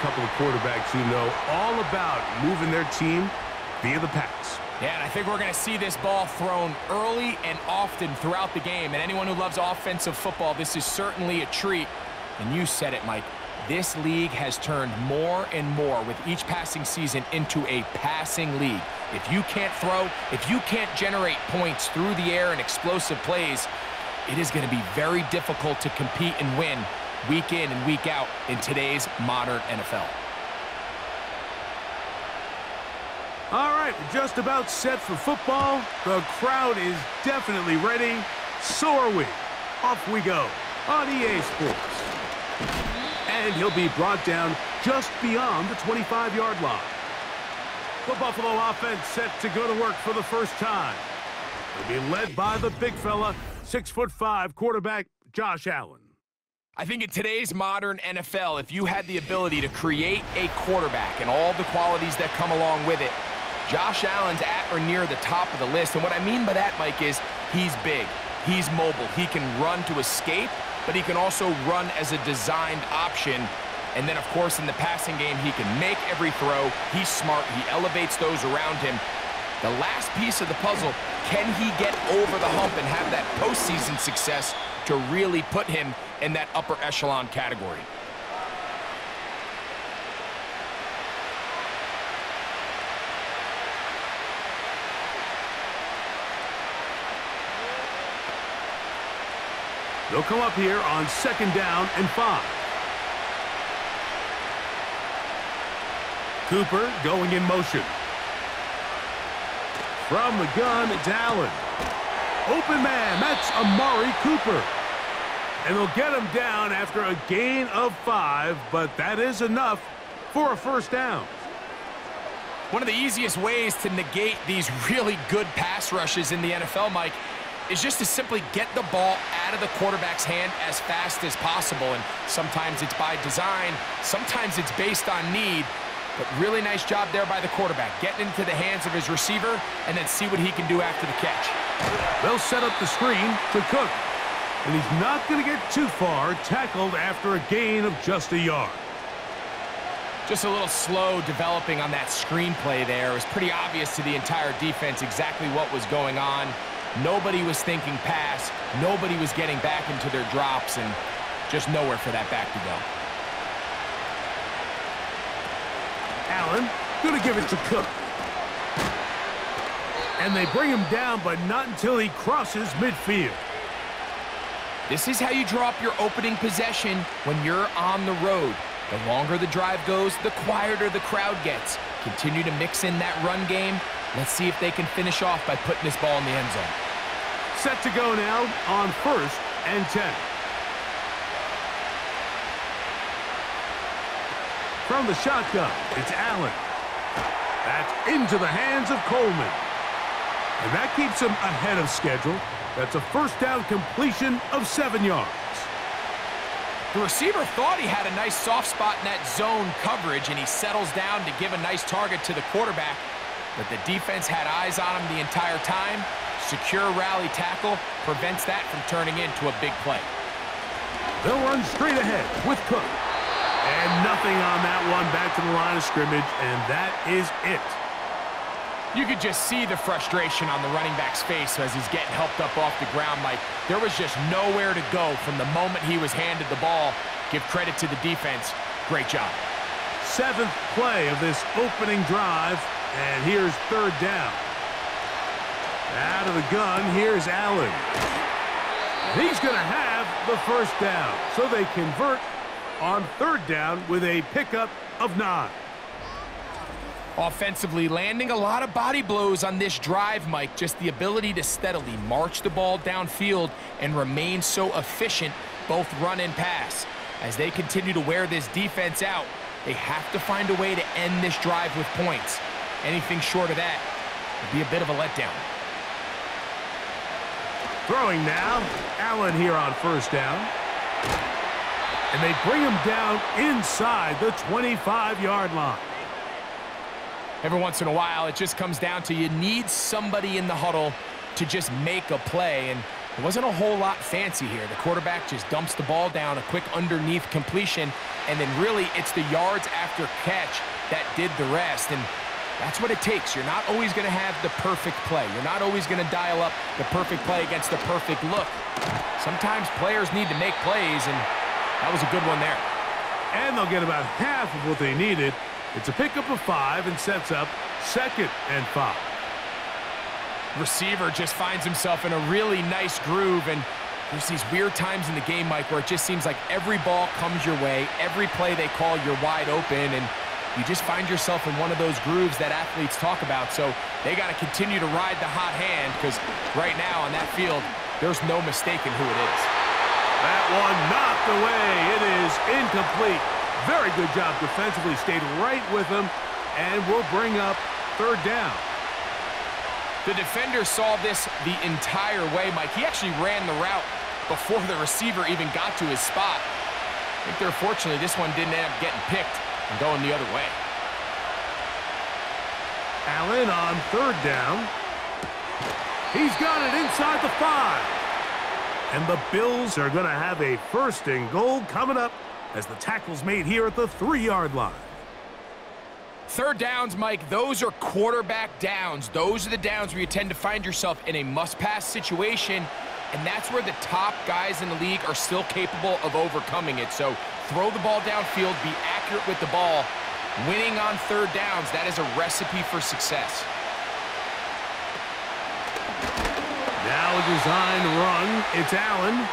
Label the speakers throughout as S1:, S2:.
S1: couple of quarterbacks who know all about moving their team via the pass.
S2: Yeah, and I think we're going to see this ball thrown early and often throughout the game. And anyone who loves offensive football, this is certainly a treat. And you said it, Mike. This league has turned more and more with each passing season into a passing league. If you can't throw, if you can't generate points through the air and explosive plays, it is going to be very difficult to compete and win week in and week out in today's modern NFL.
S1: All right, we're just about set for football. The crowd is definitely ready. So are we. Off we go on EA Sports. And he'll be brought down just beyond the 25-yard line. The Buffalo offense set to go to work for the first time. They'll be led by the big fella, 6'5" quarterback Josh Allen.
S2: I think in today's modern NFL, if you had the ability to create a quarterback and all the qualities that come along with it, Josh Allen's at or near the top of the list. And what I mean by that, Mike, is he's big, he's mobile, he can run to escape, but he can also run as a designed option. And then, of course, in the passing game, he can make every throw. He's smart. He elevates those around him. The last piece of the puzzle, can he get over the hump and have that postseason success to really put him in that upper echelon category?
S1: They'll come up here on 2nd down and 5. Cooper going in motion. From the gun, it's Allen. Open man, that's Amari Cooper. And they'll get him down after a gain of 5, but that is enough for a first down.
S2: One of the easiest ways to negate these really good pass rushes in the NFL, Mike, is just to simply get the ball out of the quarterback's hand as fast as possible. And sometimes it's by design, sometimes it's based on need. But really nice job there by the quarterback, getting into the hands of his receiver and then see what he can do after the catch.
S1: They'll set up the screen to Cook. And he's not going to get too far, tackled after a gain of just a yard.
S2: Just a little slow developing on that screenplay there. It was pretty obvious to the entire defense exactly what was going on. Nobody was thinking pass. Nobody was getting back into their drops, and just nowhere for that back to go.
S1: Allen going to give it to Cook. And they bring him down, but not until he crosses midfield.
S2: This is how you draw up your opening possession when you're on the road. The longer the drive goes, the quieter the crowd gets. Continue to mix in that run game. Let's see if they can finish off by putting this ball in the end zone.
S1: Set to go now on 1st and 10. From the shotgun, it's Allen. That's into the hands of Coleman. And that keeps him ahead of schedule. That's a first down completion of 7 yards.
S2: The receiver thought he had a nice soft spot in that zone coverage, and he settles down to give a nice target to the quarterback. But the defense had eyes on him the entire time. Secure rally tackle prevents that from turning into a big play.
S1: They'll run straight ahead with Cook. And nothing on that one, back to the line of scrimmage, and that is it.
S2: You could just see the frustration on the running back's face as he's getting helped up off the ground, Mike. There was just nowhere to go from the moment he was handed the ball. Give credit to the defense. Great job.
S1: 7th play of this opening drive, and here's 3rd down. Out of the gun, here's Allen. He's going to have the first down, so they convert on 3rd down with a pickup of 9.
S2: Offensively, landing a lot of body blows on this drive, Mike. Just the ability to steadily march the ball downfield and remain so efficient, both run and pass. As they continue to wear this defense out, they have to find a way to end this drive with points. Anything short of that would be a bit of a letdown.
S1: Throwing now, Allen here on 1st down. And they bring him down inside the 25-yard line.
S2: Every once in a while, it just comes down to you need somebody in the huddle to just make a play. And It wasn't a whole lot fancy here. The quarterback just dumps the ball down, a quick underneath completion, and then really it's the yards after catch that did the rest. And that's what it takes. You're not always going to have the perfect play. You're not always going to dial up the perfect play against the perfect look. Sometimes players need to make plays, and that was a good one there.
S1: And they'll get about half of what they needed. It's a pickup of 5 and sets up 2nd and 5.
S2: Receiver just finds himself in a really nice groove, and there's these weird times in the game, Mike, where it just seems like every ball comes your way, every play they call, you're wide open, and you just find yourself in one of those grooves that athletes talk about. So they got to continue to ride the hot hand, because right now on that field, there's no mistaking who it is.
S1: That one knocked away. It is incomplete. Very good job defensively. Stayed right with him, and will bring up 3rd down.
S2: The defender saw this the entire way, Mike. He actually ran the route before the receiver even got to his spot. I think fortunately this one didn't end up getting picked and going the other way.
S1: Allen on 3rd down. He's got it inside the 5. And the Bills are going to have a 1st and goal coming up as the tackle's made here at the 3-yard line.
S2: 3rd downs, Mike, those are quarterback downs. Those are the downs where you tend to find yourself in a must-pass situation, and that's where the top guys in the league are still capable of overcoming it. So throw the ball downfield, be accurate with the ball. Winning on 3rd downs, that is a recipe for success.
S1: Now a design run. It's Allen,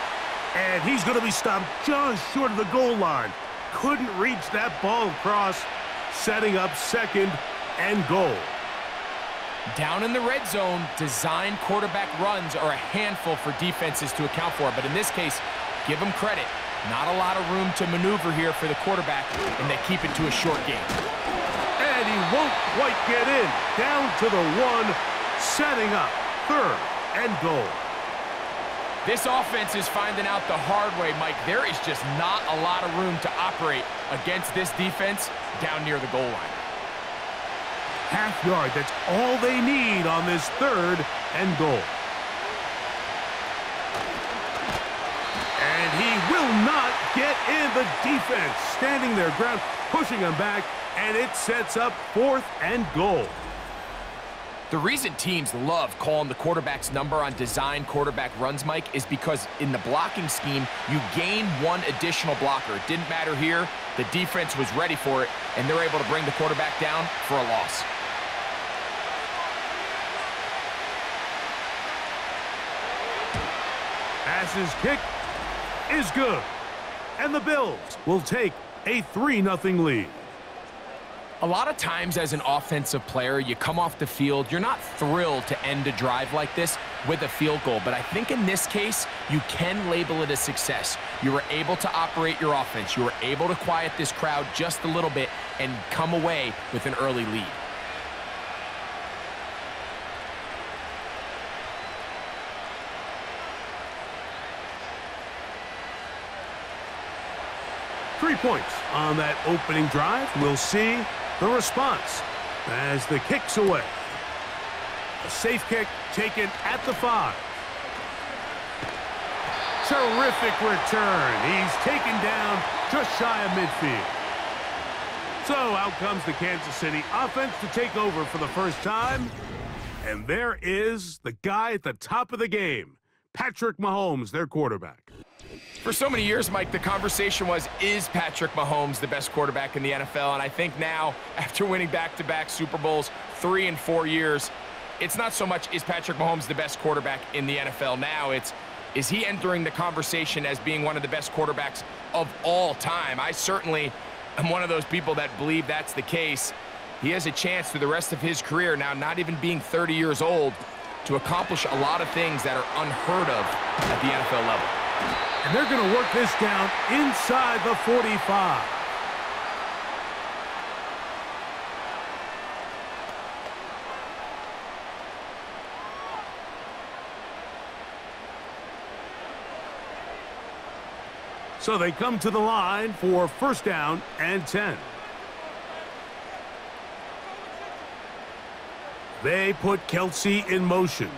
S1: and he's going to be stopped just short of the goal line. Couldn't reach that ball across, setting up 2nd and goal.
S2: Down in the red zone, design quarterback runs are a handful for defenses to account for, but in this case, give them credit. Not a lot of room to maneuver here for the quarterback, and they keep it to a short game.
S1: And he won't quite get in. Down to the 1, setting up 3rd and goal.
S2: This offense is finding out the hard way, Mike. There is just not a lot of room to operate against this defense down near the goal line.
S1: Half yard, that's all they need on this 3rd and goal. And he will not get in. The defense standing their ground, pushing him back, and it sets up 4th and goal.
S2: The reason teams love calling the quarterback's number on design quarterback runs, Mike, is because in the blocking scheme, you gain one additional blocker. It didn't matter here. The defense was ready for it, and they're able to bring the quarterback down for a loss.
S1: Pass's kick is good. And the Bills will take a 3-0 lead.
S2: A lot of times as an offensive player, you come off the field, you're not thrilled to end a drive like this with a field goal. But I think in this case, you can label it a success. You were able to operate your offense. You were able to quiet this crowd just a little bit and come away with an early lead.
S1: Three points on that opening drive. We'll see the response as the kick's away. A safe kick taken at the 5. Terrific return. He's taken down just shy of midfield. So out comes the Kansas City offense to take over for the first time. And there is the guy at the top of the game, Patrick Mahomes, their quarterback.
S2: For so many years, Mike, the conversation was, is Patrick Mahomes the best quarterback in the NFL? And I think now, after winning back-to-back Super Bowls 3 and 4 years, it's not so much, is Patrick Mahomes the best quarterback in the NFL now? It's, is he entering the conversation as being one of the best quarterbacks of all time? I certainly am one of those people that believe that's the case. He has a chance through the rest of his career, now not even being 30 years old, to accomplish a lot of things that are unheard of at the NFL level.
S1: And they're going to work this down inside the 45. So they come to the line for 1st down and 10. They put Kelsey in motion.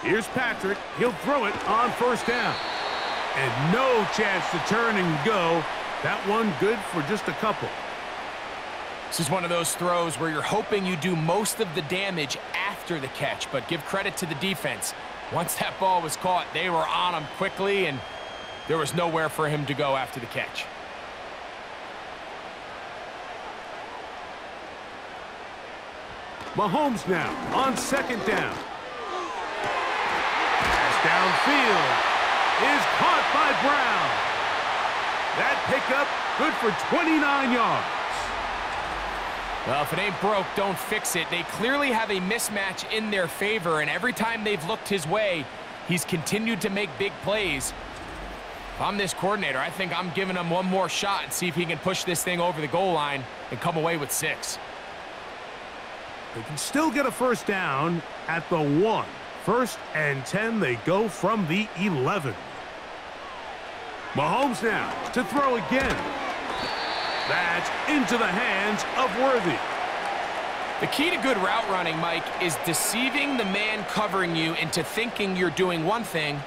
S1: Here's Patrick. He'll throw it on first down. And no chance to turn and go. That one good for just a couple.
S2: This is one of those throws where you're hoping you do most of the damage after the catch, but give credit to the defense. Once that ball was caught, they were on him quickly, and there was nowhere for him to go after the catch.
S1: Mahomes now on second down. Pass downfield is caught by Brown. That pickup good for 29 yards.
S2: Well, if it ain't broke, don't fix it. They clearly have a mismatch in their favor, and every time they've looked his way, he's continued to make big plays. If I'm this coordinator, I think I'm giving him one more shot and see if he can push this thing over the goal line and come away with 6.
S1: They can still get a first down at the 1. 1st and 10, they go from the 11. Mahomes now to throw again. That's into the hands of Worthy.
S2: The key to good route running, Mike, is deceiving the man covering you into thinking you're doing one thing,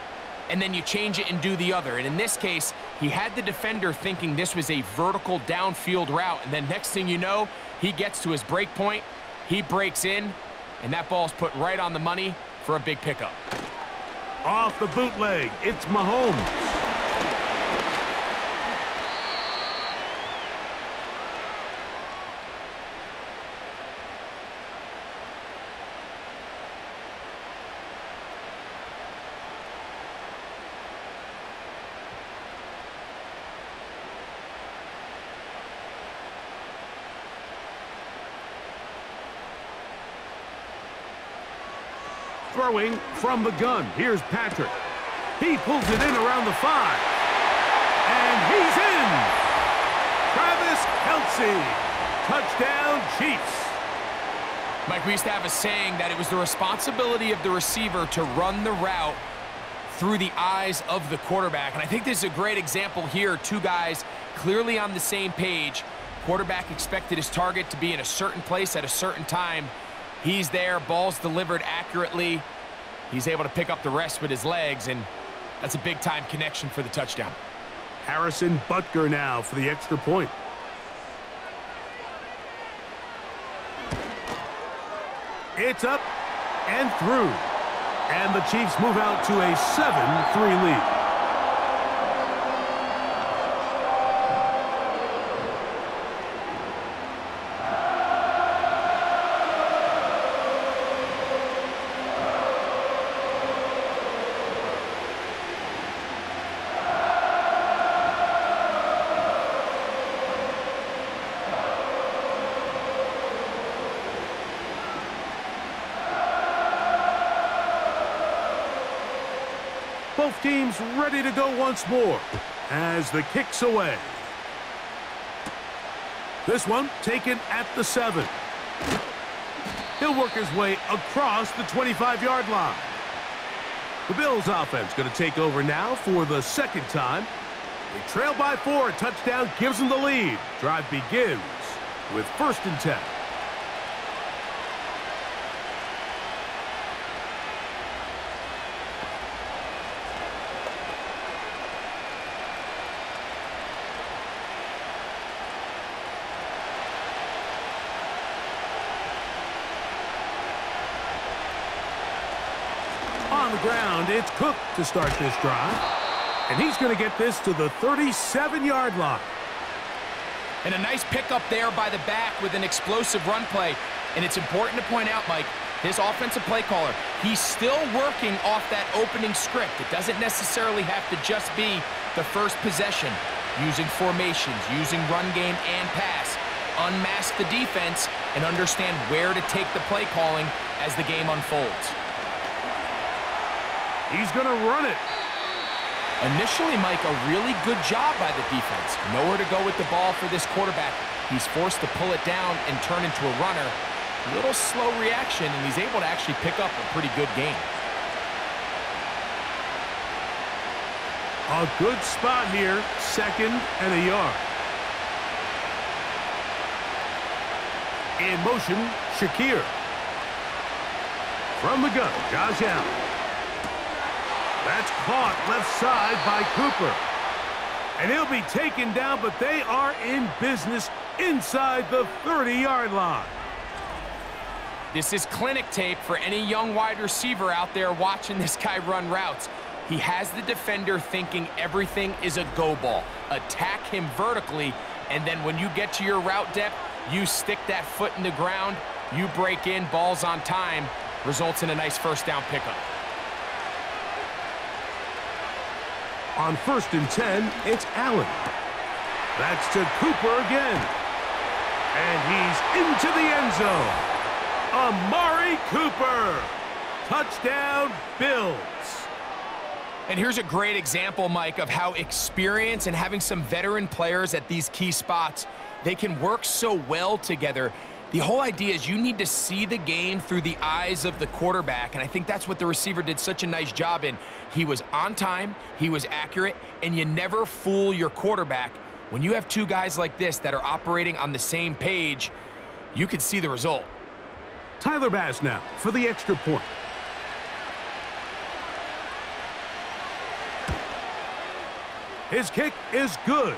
S2: and then you change it and do the other. And in this case, he had the defender thinking this was a vertical downfield route, and then next thing you know, he gets to his break point, he breaks in, and that ball's put right on the money for a big pickup.
S1: Off the bootleg, it's Mahomes. Throwing from the gun. Here's Patrick. He pulls it in around the 5. And he's in! Travis Kelce. Touchdown, Chiefs.
S2: Mike, we used to have a saying that it was the responsibility of the receiver to run the route through the eyes of the quarterback. And I think this is a great example here. Two guys clearly on the same page. Quarterback expected his target to be in a certain place at a certain time. He's there, ball's delivered accurately. He's able to pick up the rest with his legs, and that's a big-time connection for the touchdown.
S1: Harrison Butker now for the extra point. It's up and through. And the Chiefs move out to a 7-3 lead. Both teams ready to go once more as the kick's away. This one taken at the 7. He'll work his way across the 25-yard line. The Bills offense going to take over now for the second time. They trail by 4. A touchdown gives them the lead. Drive begins with 1st and 10. On the ground, it's Cook to start this drive. And he's going to get this to the 37-yard line.
S2: And a nice pickup there by the back with an explosive run play. And it's important to point out, Mike, his offensive play caller, he's still working off that opening script. It doesn't necessarily have to just be the first possession. Using formations, using run game and pass. Unmask the defense and understand where to take the play calling as the game unfolds.
S1: He's going to run it.
S2: Initially, Mike, a really good job by the defense. Nowhere to go with the ball for this quarterback. He's forced to pull it down and turn into a runner. A little slow reaction, and he's able to actually pick up a pretty good gain.
S1: A good spot here, 2nd and a yard. In motion, Shakir. From the gun, Josh Allen. That's caught left side by Cooper. And he'll be taken down, but they are in business inside the 30-yard line.
S2: This is clinic tape for any young wide receiver out there watching this guy run routes. He has the defender thinking everything is a go ball. Attack him vertically, and then when you get to your route depth, you stick that foot in the ground, you break in, ball's on time, results in a nice first down pickup.
S1: On 1st and 10, it's Allen. That's to Cooper again. And he's into the end zone. Amari Cooper. Touchdown, Bills.
S2: And here's a great example, Mike, of how experience and having some veteran players at these key spots, they can work so well together. The whole idea is you need to see the game through the eyes of the quarterback, and I think that's what the receiver did such a nice job in. He was on time, he was accurate, and you never fool your quarterback. When you have two guys like this that are operating on the same page, you can see the result.
S1: Tyler Bass now for the extra point. His kick is good,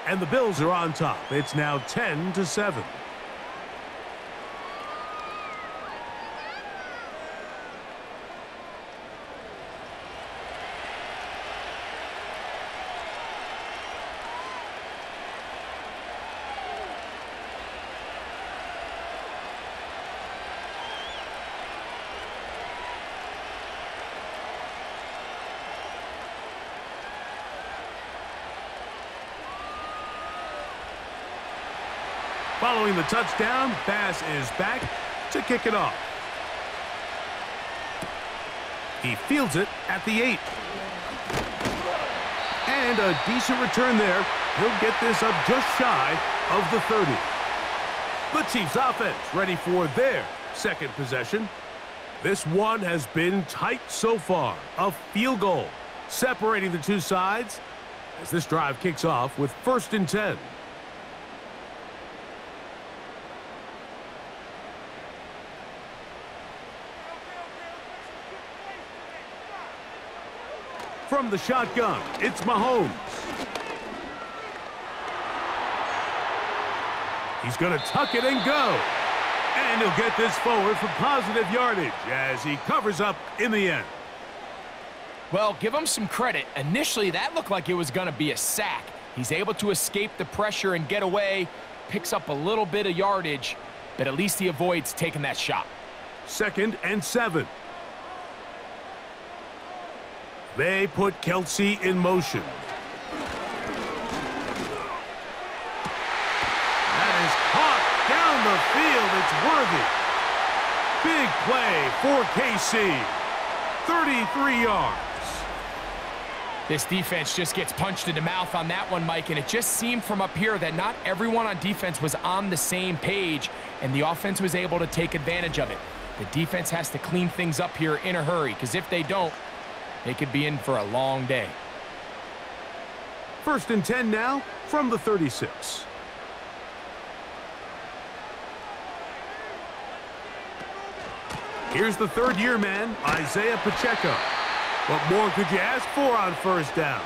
S1: and the Bills are on top. It's now 10-7. Following the touchdown, Bass is back to kick it off. He fields it at the 8. And a decent return there. He'll get this up just shy of the 30. The Chiefs offense ready for their second possession. This one has been tight so far. A field goal separating the two sides as this drive kicks off with 1st and 10. From the shotgun, it's Mahomes. He's going to tuck it and go. And he'll get this forward for positive yardage as he covers up in the end.
S2: Well, give him some credit. Initially, that looked like it was going to be a sack. He's able to escape the pressure and get away, picks up a little bit of yardage, but at least he avoids taking that shot.
S1: 2nd and 7. They put Kelsey in motion. That is caught down the field. It's worthy. Big play for KC. 33 yards.
S2: This defense just gets punched in the mouth on that one, Mike, and it just seemed from up here that not everyone on defense was on the same page, and the offense was able to take advantage of it. The defense has to clean things up here in a hurry, because if they don't, they could be in for a long day.
S1: 1st and 10 now from the 36. Here's the third-year man, Isaiah Pacheco. What more could you ask for on 1st down?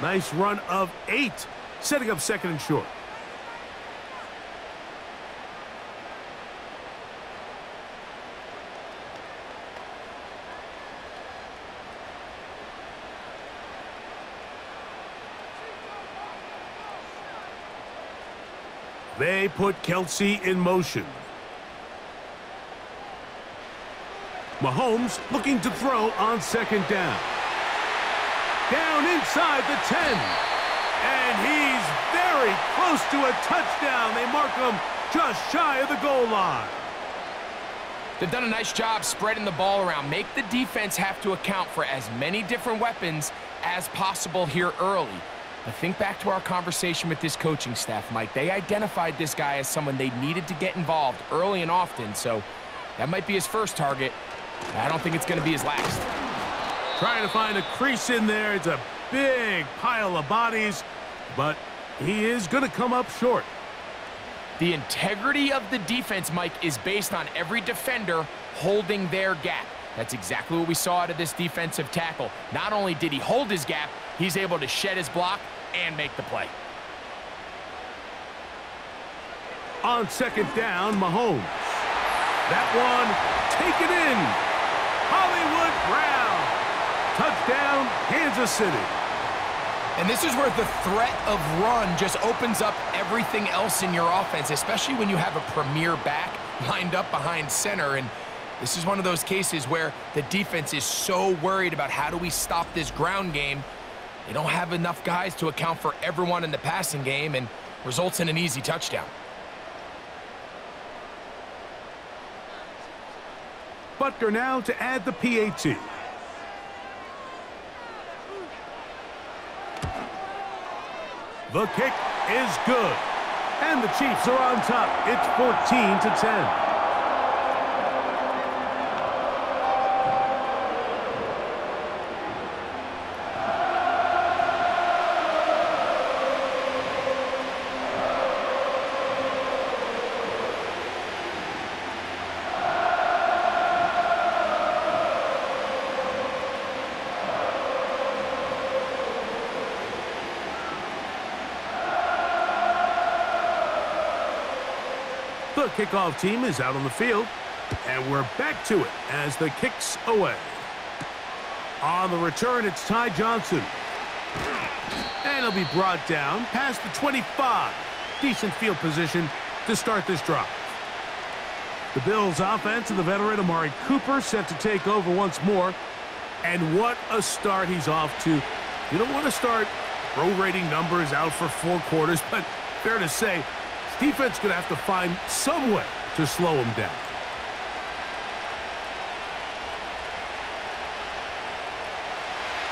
S1: Nice run of 8, setting up 2nd and short. They put Kelsey in motion. Mahomes looking to throw on 2nd down. Down inside the 10. And he's very close to a touchdown. They mark him just shy of the goal line.
S2: They've done a nice job spreading the ball around. Make the defense have to account for as many different weapons as possible here early. But think back to our conversation with this coaching staff, Mike. They identified this guy as someone they needed to get involved early and often, so that might be his first target. I don't think it's going to be his last.
S1: Trying to find a crease in there. It's a big pile of bodies, but he is going to come up short.
S2: The integrity of the defense, Mike, is based on every defender holding their gap. That's exactly what we saw out of this defensive tackle. Not only did he hold his gap, he's able to shed his block and make the play.
S1: On second down, Mahomes. That one, taken in. Hollywood Brown. Touchdown, Kansas City.
S2: And this is where the threat of run just opens up everything else in your offense, especially when you have a premier back lined up behind center. And this is one of those cases where the defense is so worried about how do we stop this ground game. They don't have enough guys to account for everyone in the passing game, and results in an easy touchdown.
S1: Butker now to add the PAT. The kick is good. And the Chiefs are on top. It's 14-10. The kickoff team is out on the field, and we're back to it as the kick's away. On the return, it's Ty Johnson. And he'll be brought down past the 25. Decent field position to start this drive. The Bills' offense and the veteran Amari Cooper set to take over once more. And what a start he's off to. You don't want to start prorating numbers out for 4 quarters, but fair to say, defense going to have to find some way to slow him down.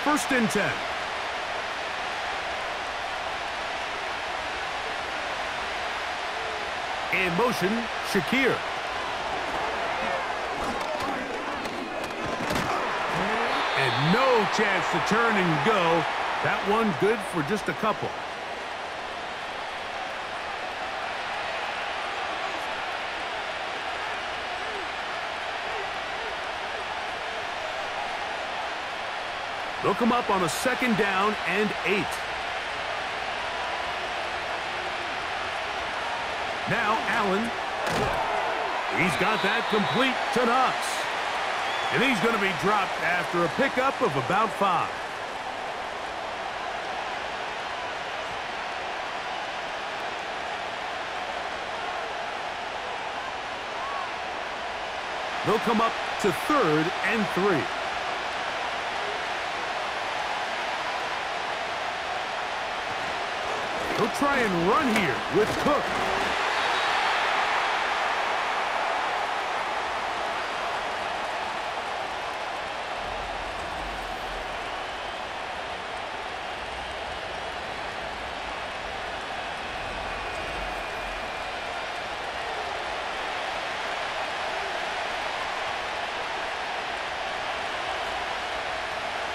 S1: First and 10. In motion, Shakir. And no chance to turn and go. That one good for just a couple. They'll come up on a second down and 8. Now Allen. He's got that complete to Knox. And he's going to be dropped after a pickup of about 5. They'll come up to 3rd and 3. He'll try and run here with Cook.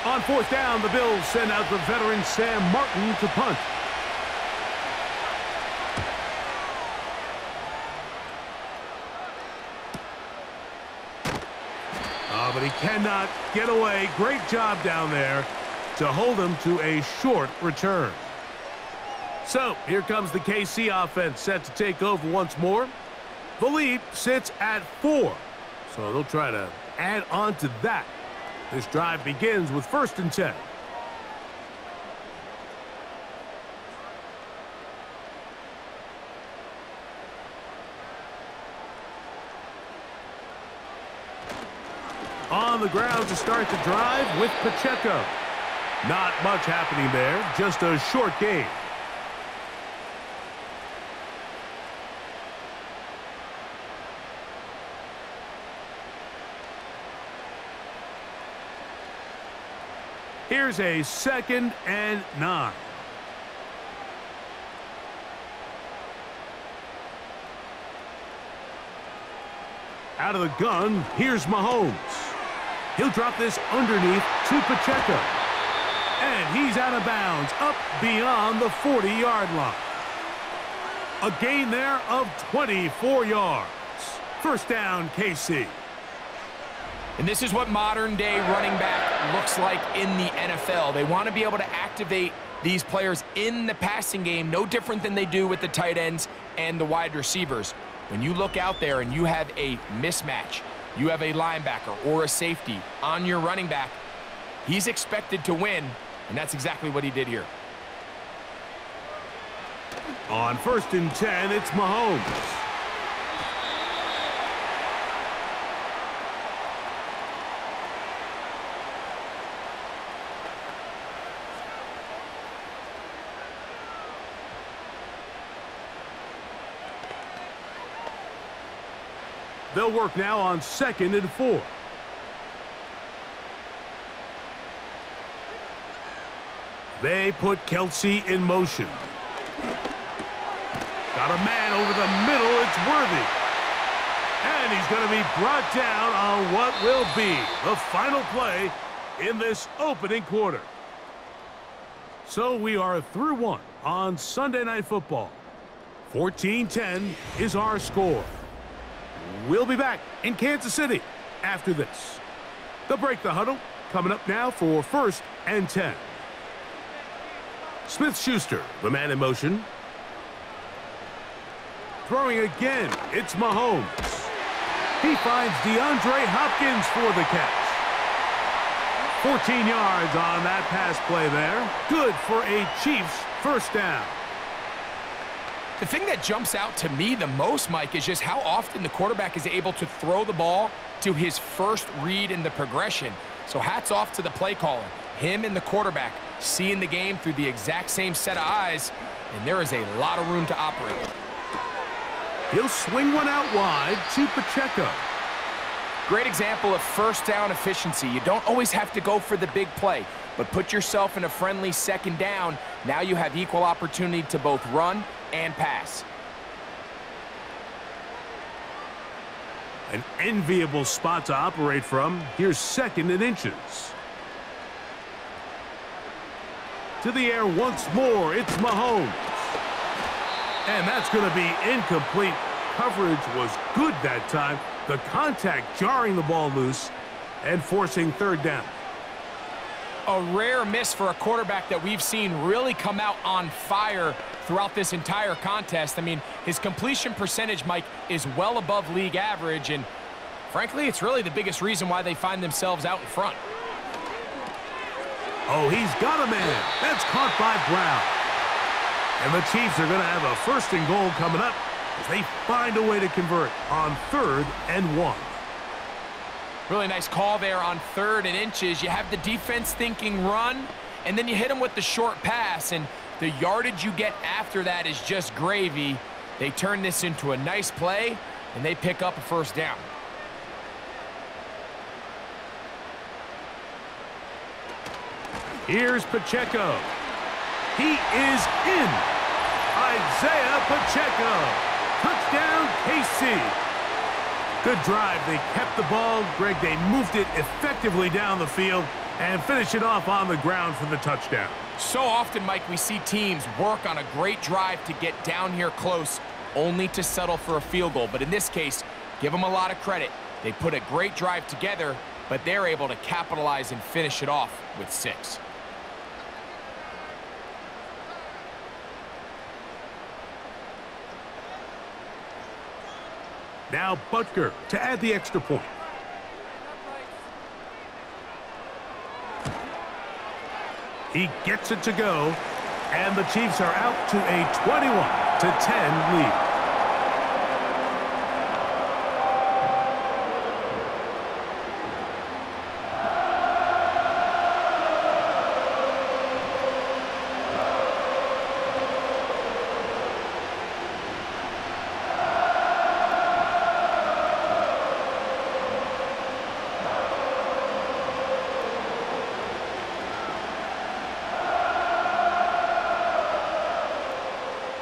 S1: On 4th down, the Bills send out the veteran Sam Martin to punt. But he cannot get away. Great job down there to hold him to a short return. So here comes the KC offense set to take over once more. The lead sits at 4. So they'll try to add on to that. This drive begins with 1st and 10. On the ground to start the drive with Pacheco. Not much happening there, just a short gain. Here's a 2nd and 9. Out of the gun, here's Mahomes. He'll drop this underneath to Pacheco. And he's out of bounds, up beyond the 40-yard line. A gain there of 24 yards. First down, KC.
S2: And this is what modern-day running back looks like in the NFL. They want to be able to activate these players in the passing game, no different than they do with the tight ends and the wide receivers. When you look out there and you have a mismatch, you have a linebacker or a safety on your running back, he's expected to win, and that's exactly what he did here.
S1: On 1st and 10, it's Mahomes. They'll work now on 2nd and 4. They put Kelsey in motion. Got a man over the middle. It's Worthy. And he's going to be brought down on what will be the final play in this opening quarter. So we are through one on Sunday Night Football. 14-10 is our score. We'll be back in Kansas City after this. They'll break the huddle. Coming up now for 1st and 10. Smith-Schuster, the man in motion. Throwing again, it's Mahomes. He finds DeAndre Hopkins for the catch. 14 yards on that pass play there. Good for a Chiefs first down.
S2: The thing that jumps out to me the most, Mike, is just how often the quarterback is able to throw the ball to his first read in the progression. So hats off to the play caller. Him and the quarterback seeing the game through the exact same set of eyes, and there is a lot of room to operate.
S1: He'll swing one out wide to Pacheco.
S2: Great example of first down efficiency. You don't always have to go for the big play, but put yourself in a friendly 2nd down. Now you have equal opportunity to both run and pass.
S1: An enviable spot to operate from. Here's 2nd and inches. To the air once more, it's Mahomes. And that's going to be incomplete. Coverage was good that time. The contact jarring the ball loose and forcing 3rd down.
S2: A rare miss for a quarterback that we've seen really come out on fire throughout this entire contest. I mean, his completion percentage, Mike, is well above league average, and frankly, it's really the biggest reason why they find themselves out in front.
S1: Oh, he's got a man. That's caught by Brown. And the Chiefs are going to have a 1st and goal coming up as they find a way to convert on 3rd and 1.
S2: Really nice call there on 3rd and inches. You have the defense thinking run, and then you hit them with the short pass, and the yardage you get after that is just gravy. They turn this into a nice play, and they pick up a 1st down.
S1: Here's Pacheco. He is in. Isaiah Pacheco. Touchdown, KC. Good drive. They kept the ball. Greg, they moved it effectively down the field and finish it off on the ground for the touchdown.
S2: So often, Mike, we see teams work on a great drive to get down here close, only to settle for a field goal. But in this case, give them a lot of credit. They put a great drive together, but they're able to capitalize and finish it off with 6.
S1: Now Butker to add the extra point. He gets it to go, and the Chiefs are out to a 21-10 lead.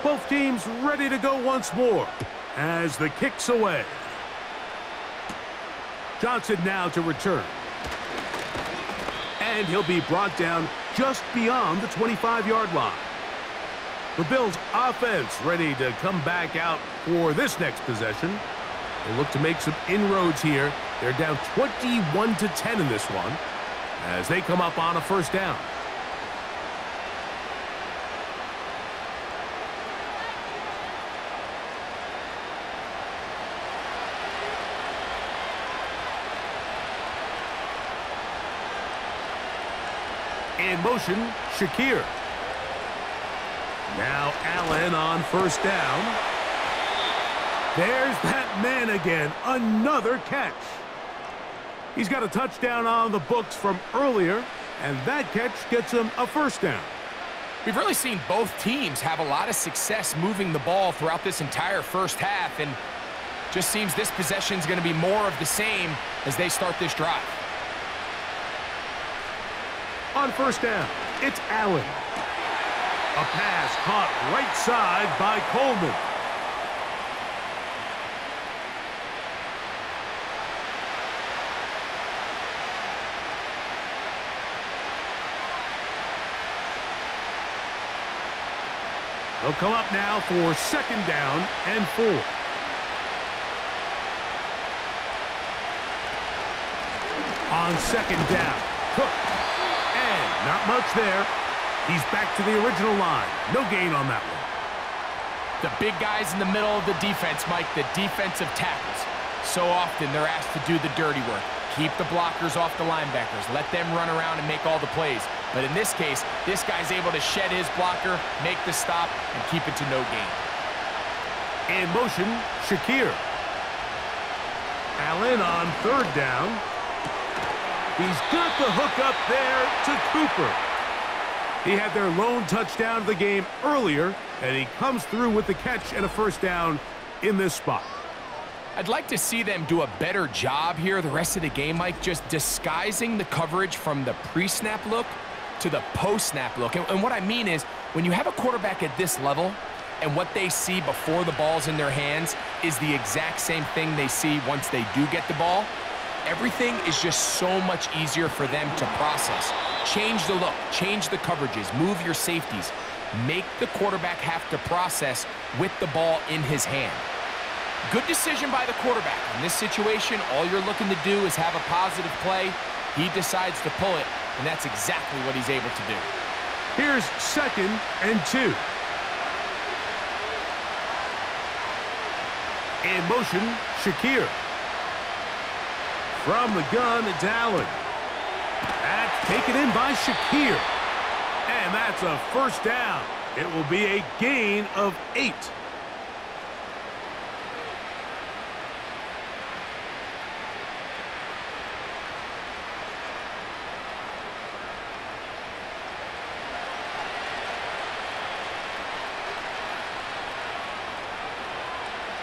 S1: Both teams ready to go once more as the kick's away. Johnson now to return. And he'll be brought down just beyond the 25-yard line. The Bills offense ready to come back out for this next possession. They'll look to make some inroads here They're down 21-10 in this one as they come up on a first down. In motion, Shakir. Now Allen on first down. There's that man again. Another catch. He's got a touchdown on the books from earlier, and that catch gets him a first down.
S2: We've really seen both teams have a lot of success moving the ball throughout this entire first half, and just seems this possession is going to be more of the same as they start this drive.
S1: On first down, it's Allen. A pass caught right side by Coleman. They'll come up now for second down and 4. On second down, Cook. And not much there. He's back to the original line. No gain on that one.
S2: The big guys in the middle of the defense, Mike, the defensive tackles. So often they're asked to do the dirty work. Keep the blockers off the linebackers. Let them run around and make all the plays. But in this case, this guy's able to shed his blocker, make the stop, and keep it to no gain.
S1: In motion, Shakir. Allen on third down. He's got the hook up there to Cooper. He had their lone touchdown of the game earlier, and he comes through with the catch and a first down in this spot.
S2: I'd like to see them do a better job here the rest of the game, Mike, just disguising the coverage from the pre-snap look to the post-snap look. And what I mean is, when you have a quarterback at this level and what they see before the ball's in their hands is the exact same thing they see once they do get the ball, everything is just so much easier for them to process. Change the look, change the coverages, move your safeties. Make the quarterback have to process with the ball in his hand. Good decision by the quarterback. In this situation, all you're looking to do is have a positive play. He decides to pull it, and that's exactly what he's able to do.
S1: Here's second and 2. In motion, Shakir. From the gun, it's Allen. That's taken in by Shakir. And that's a first down. It will be a gain of 8.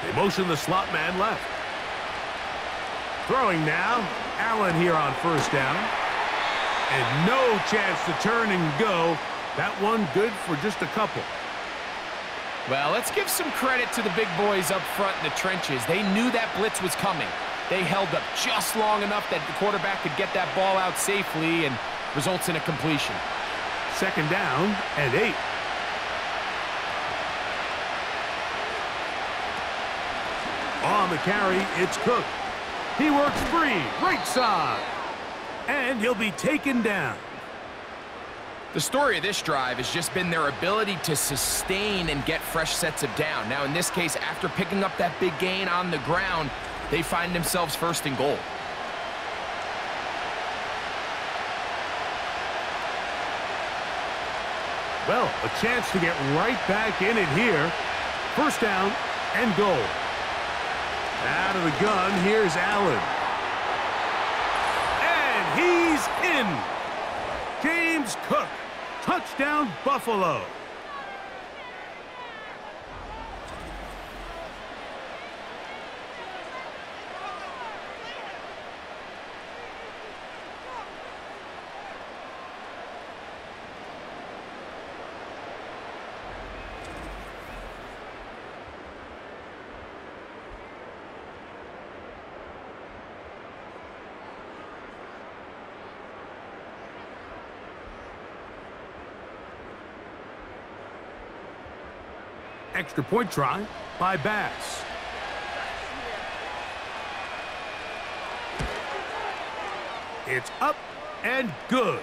S1: They motion the slot man left. Throwing now, Allen here on first down. And no chance to turn and go. That one good for just a couple.
S2: Well, let's give some credit to the big boys up front in the trenches. They knew that blitz was coming. They held up just long enough that the quarterback could get that ball out safely and results in a completion.
S1: Second down and 8. On the carry, it's Cook. He works free, right side. And he'll be taken down.
S2: The story of this drive has just been their ability to sustain and get fresh sets of down. Now, in this case, after picking up that big gain on the ground, they find themselves first and goal.
S1: Well, a chance to get right back in it here. First down and goal. Out of the gun, here's Allen. And he's in. James Cook, touchdown Buffalo. Extra point try by Bass. It's up and good.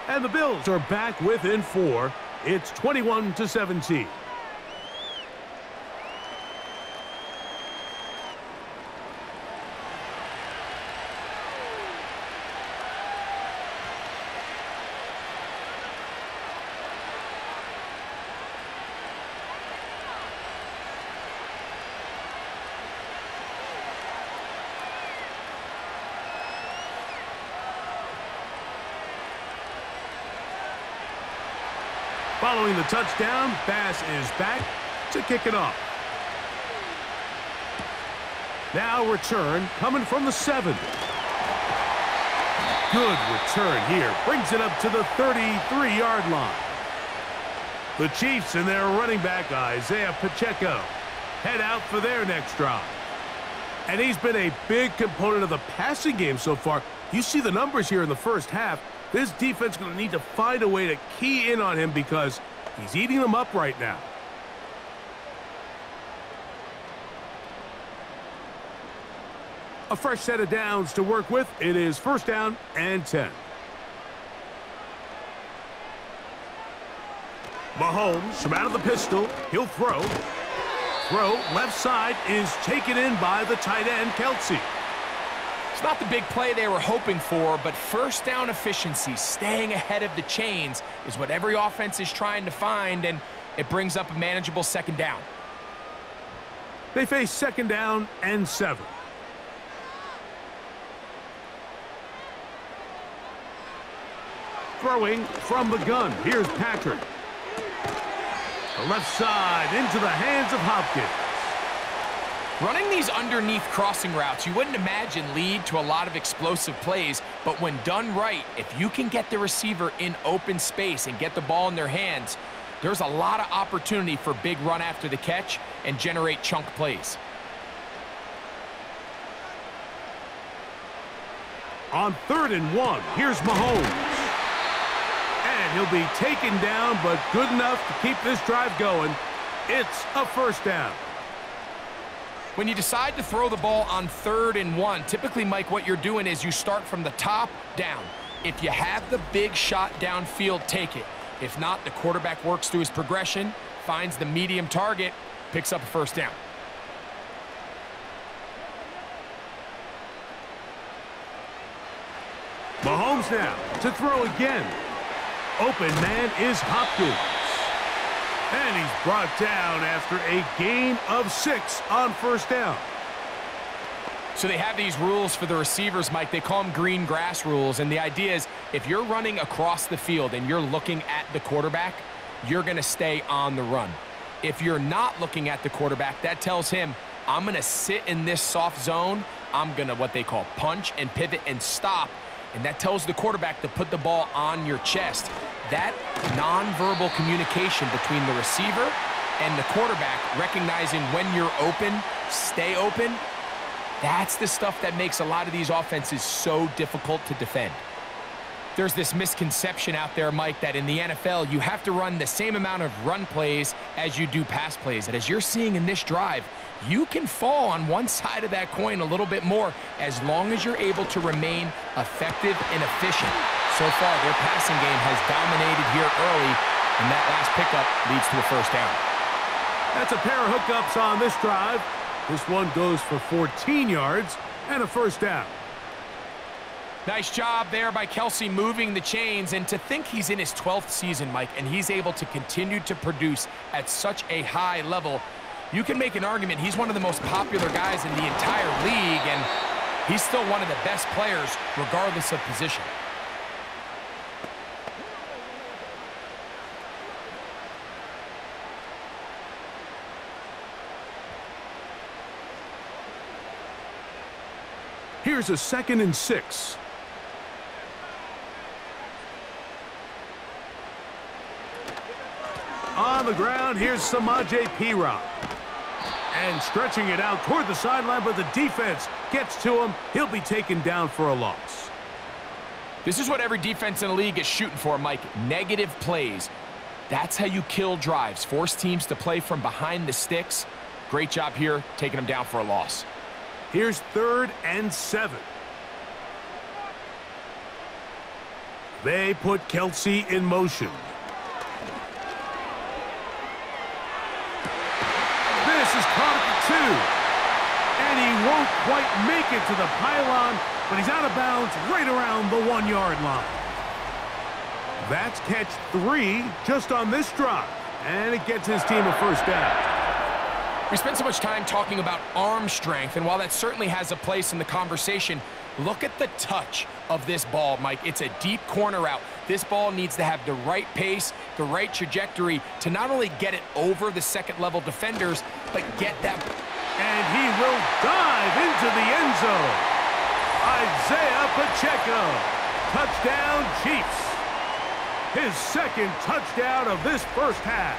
S1: And the Bills are back within 4. It's 21-17. Following the touchdown, Bass is back to kick it off. Now return coming from the 7. Good return here. Brings it up to the 33-yard line. The Chiefs and their running back, Isaiah Pacheco, head out for their next drive. And he's been a big component of the passing game so far. You see the numbers here in the first half. This defense is going to need to find a way to key in on him because he's eating them up right now. A fresh set of downs to work with. It is 1st down and 10. Mahomes from out of the pistol. He'll throw. Left side is taken in by the tight end, Kelsey.
S2: It's not the big play they were hoping for, but 1st down efficiency, staying ahead of the chains, is what every offense is trying to find, and it brings up a manageable 2nd down.
S1: They face 2nd down and 7. Throwing from the gun. Here's Patrick. The left side into the hands of Hopkins.
S2: Running these underneath crossing routes, you wouldn't imagine lead to a lot of explosive plays, but when done right, if you can get the receiver in open space and get the ball in their hands, there's a lot of opportunity for big run after the catch and generate chunk plays.
S1: On 3rd and 1, here's Mahomes. And he'll be taken down, but good enough to keep this drive going. It's a 1st down.
S2: When you decide to throw the ball on 3rd and 1, typically, Mike, what you're doing is you start from the top down. If you have the big shot downfield, take it. If not, the quarterback works through his progression, finds the medium target, picks up a 1st down.
S1: Mahomes now to throw again. Open man is Hopkins. And he's brought down after a gain of 6 on 1st down.
S2: So they have these rules for the receivers, Mike. They call them green grass rules. And the idea is if you're running across the field and you're looking at the quarterback, you're going to stay on the run. If you're not looking at the quarterback, that tells him, I'm going to sit in this soft zone. I'm going to what they call punch and pivot and stop. And that tells the quarterback to put the ball on your chest. That nonverbal communication between the receiver and the quarterback, recognizing when you're open, stay open, that's the stuff that makes a lot of these offenses so difficult to defend. There's this misconception out there, Mike, that in the NFL, you have to run the same amount of run plays as you do pass plays. And as you're seeing in this drive, you can fall on one side of that coin a little bit more as long as you're able to remain effective and efficient. So far, their passing game has dominated here early, and that last pickup leads to a 1st down.
S1: That's a pair of hookups on this drive. This one goes for 14 yards and a 1st down.
S2: Nice job there by Kelsey moving the chains, and to think he's in his 12th season, Mike, and he's able to continue to produce at such a high level. You can make an argument he's one of the most popular guys in the entire league, and he's still one of the best players regardless of position.
S1: Here's a 2nd and 6. On the ground, here's Samaje Perine. And stretching it out toward the sideline, but the defense gets to him. He'll be taken down for a loss.
S2: This is what every defense in the league is shooting for, Mike. Negative plays. That's how you kill drives. Force teams to play from behind the sticks. Great job here, taking them down for a loss.
S1: Here's 3rd and 7. They put Kelsey in motion. This is caught at the 2. And he won't quite make it to the pylon, but he's out of bounds right around the 1-yard line. That's catch 3 just on this drive, and it gets his team a first down.
S2: We spent so much time talking about arm strength, and while that certainly has a place in the conversation, look at the touch of this ball, Mike. It's a deep corner route. This ball needs to have the right pace, the right trajectory to not only get it over the second-level defenders, but get that.
S1: And he will dive into the end zone. Isaiah Pacheco. Touchdown, Chiefs. His second touchdown of this first half.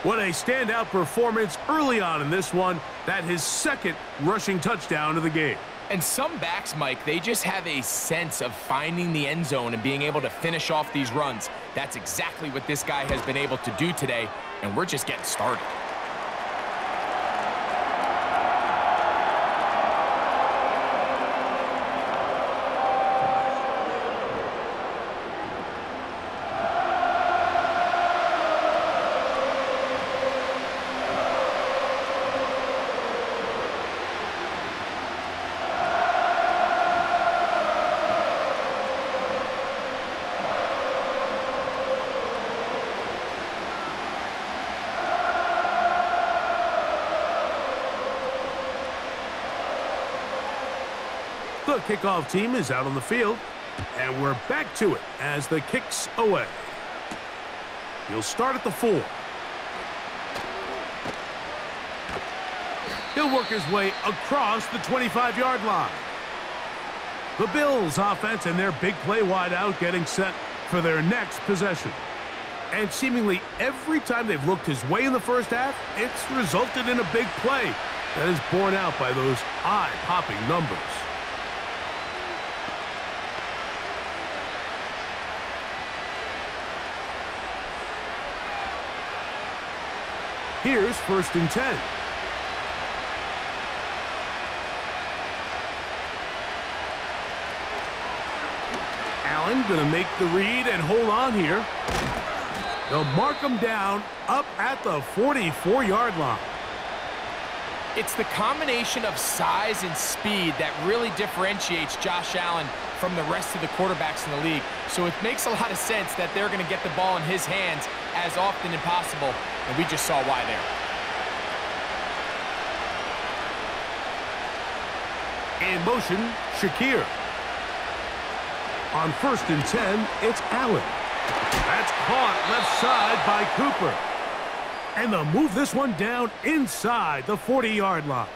S1: What a standout performance early on in this one. That his second rushing touchdown of the game.
S2: And some backs, Mike, they just have a sense of finding the end zone and being able to finish off these runs. That's exactly what this guy has been able to do today, and we're just getting started.
S1: The kickoff team is out on the field, and we're back to it as the kick's away. He'll start at the 4. He'll work his way across the 25-yard line. The Bills offense and their big play wideout getting set for their next possession. And seemingly every time they've looked his way in the first half, it's resulted in a big play that is borne out by those eye-popping numbers. Here's 1st and 10. Allen going to make the read and hold on here. They'll mark him down up at the 44-yard line.
S2: It's the combination of size and speed that really differentiates Josh Allen from the rest of the quarterbacks in the league. So it makes a lot of sense that they're going to get the ball in his hands as often as possible, and we just saw why there.
S1: In motion, Shakir. On 1st and 10, it's Allen. That's caught left side by Cooper. And they'll move this one down inside the 40-yard line.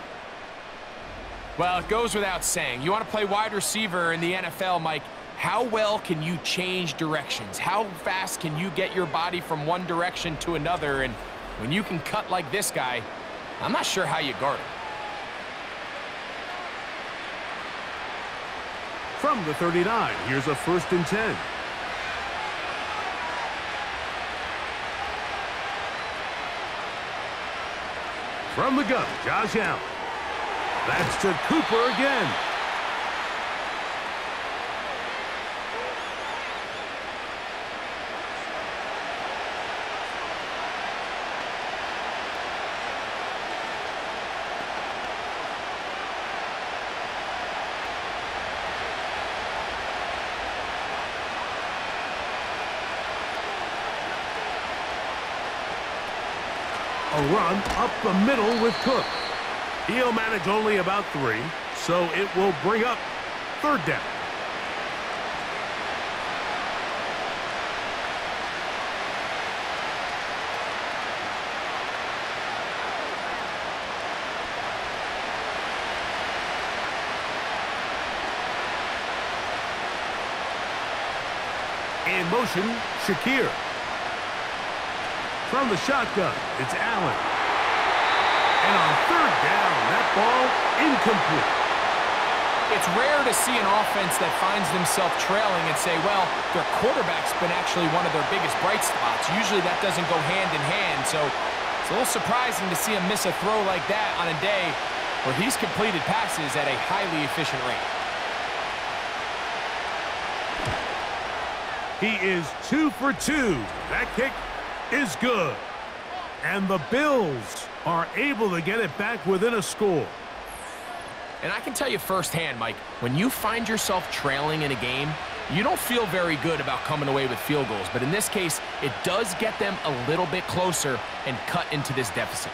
S2: Well, it goes without saying. You want to play wide receiver in the NFL, Mike, how well can you change directions? How fast can you get your body from one direction to another? And when you can cut like this guy, I'm not sure how you guard him.
S1: From the 39, here's a 1st and 10. From the gun, Josh Allen. That's to Cooper again. A run up the middle with Cook. He'll manage only about 3, so it will bring up 3rd down. In motion, Shakir. From the shotgun, it's Allen. And on 3rd down, that ball incomplete.
S2: It's rare to see an offense that finds themselves trailing and say, well, their quarterback's been actually one of their biggest bright spots. Usually that doesn't go hand in hand, so it's a little surprising to see him miss a throw like that on a day where he's completed passes at a highly efficient rate.
S1: He is 2 for 2. That kick is good. And the Bills are able to get it back within a score.
S2: And I can tell you firsthand, Mike, when you find yourself trailing in a game, you don't feel very good about coming away with field goals. But in this case, it does get them a little bit closer and cut into this deficit.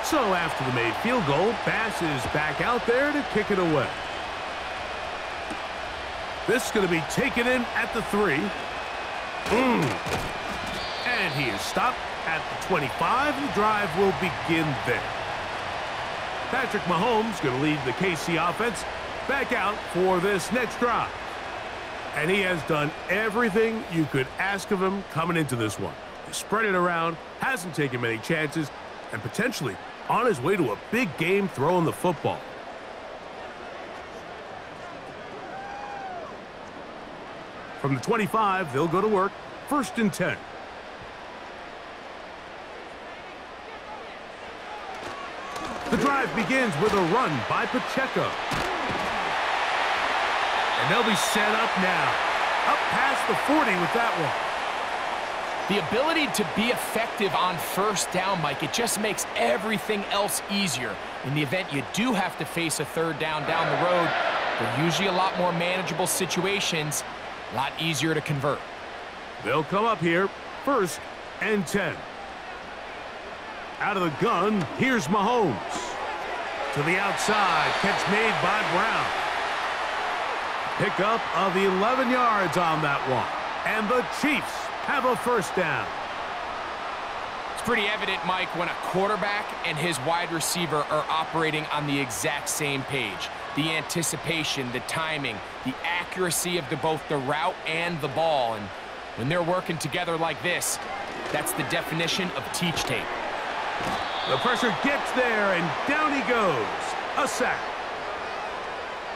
S1: So after the made field goal, Bass is back out there to kick it away. This is going to be taken in at the 3. And he is stopped at the 25, and the drive will begin there. Patrick Mahomes going to lead the KC offense back out for this next drive. And he has done everything you could ask of him coming into this one. He spread it around, hasn't taken many chances, and potentially on his way to a big game throwing the football. From the 25, they'll go to work. 1st and 10. The drive begins with a run by Pacheco. And they'll be set up now. Up past the 40 with that one.
S2: The ability to be effective on 1st down, Mike, it just makes everything else easier. In the event you do have to face a 3rd down the road, they're usually a lot more manageable situations, a lot easier to convert.
S1: They'll come up here, 1st and 10. Out of the gun, here's Mahomes. To the outside, catch made by Brown. Pickup of 11 yards on that one. And the Chiefs have a 1st down.
S2: It's pretty evident, Mike, when a quarterback and his wide receiver are operating on the exact same page. The anticipation, the timing, the accuracy of both the route and the ball. And when they're working together like this, that's the definition of teach tape.
S1: The pressure gets there, and down he goes. A sack.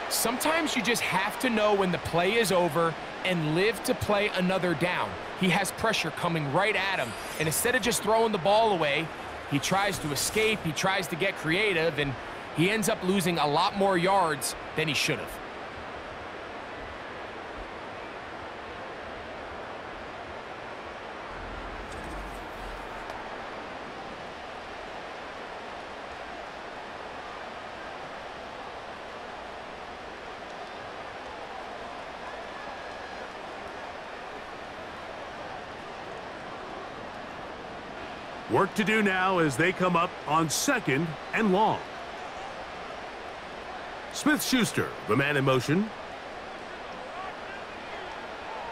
S2: Sometimes you just have to know when the play is over and live to play another down. He has pressure coming right at him, and instead of just throwing the ball away, he tries to escape, he tries to get creative, and he ends up losing a lot more yards than he should have.
S1: Work to do now as they come up on 2nd and long. Smith-Schuster, the man in motion.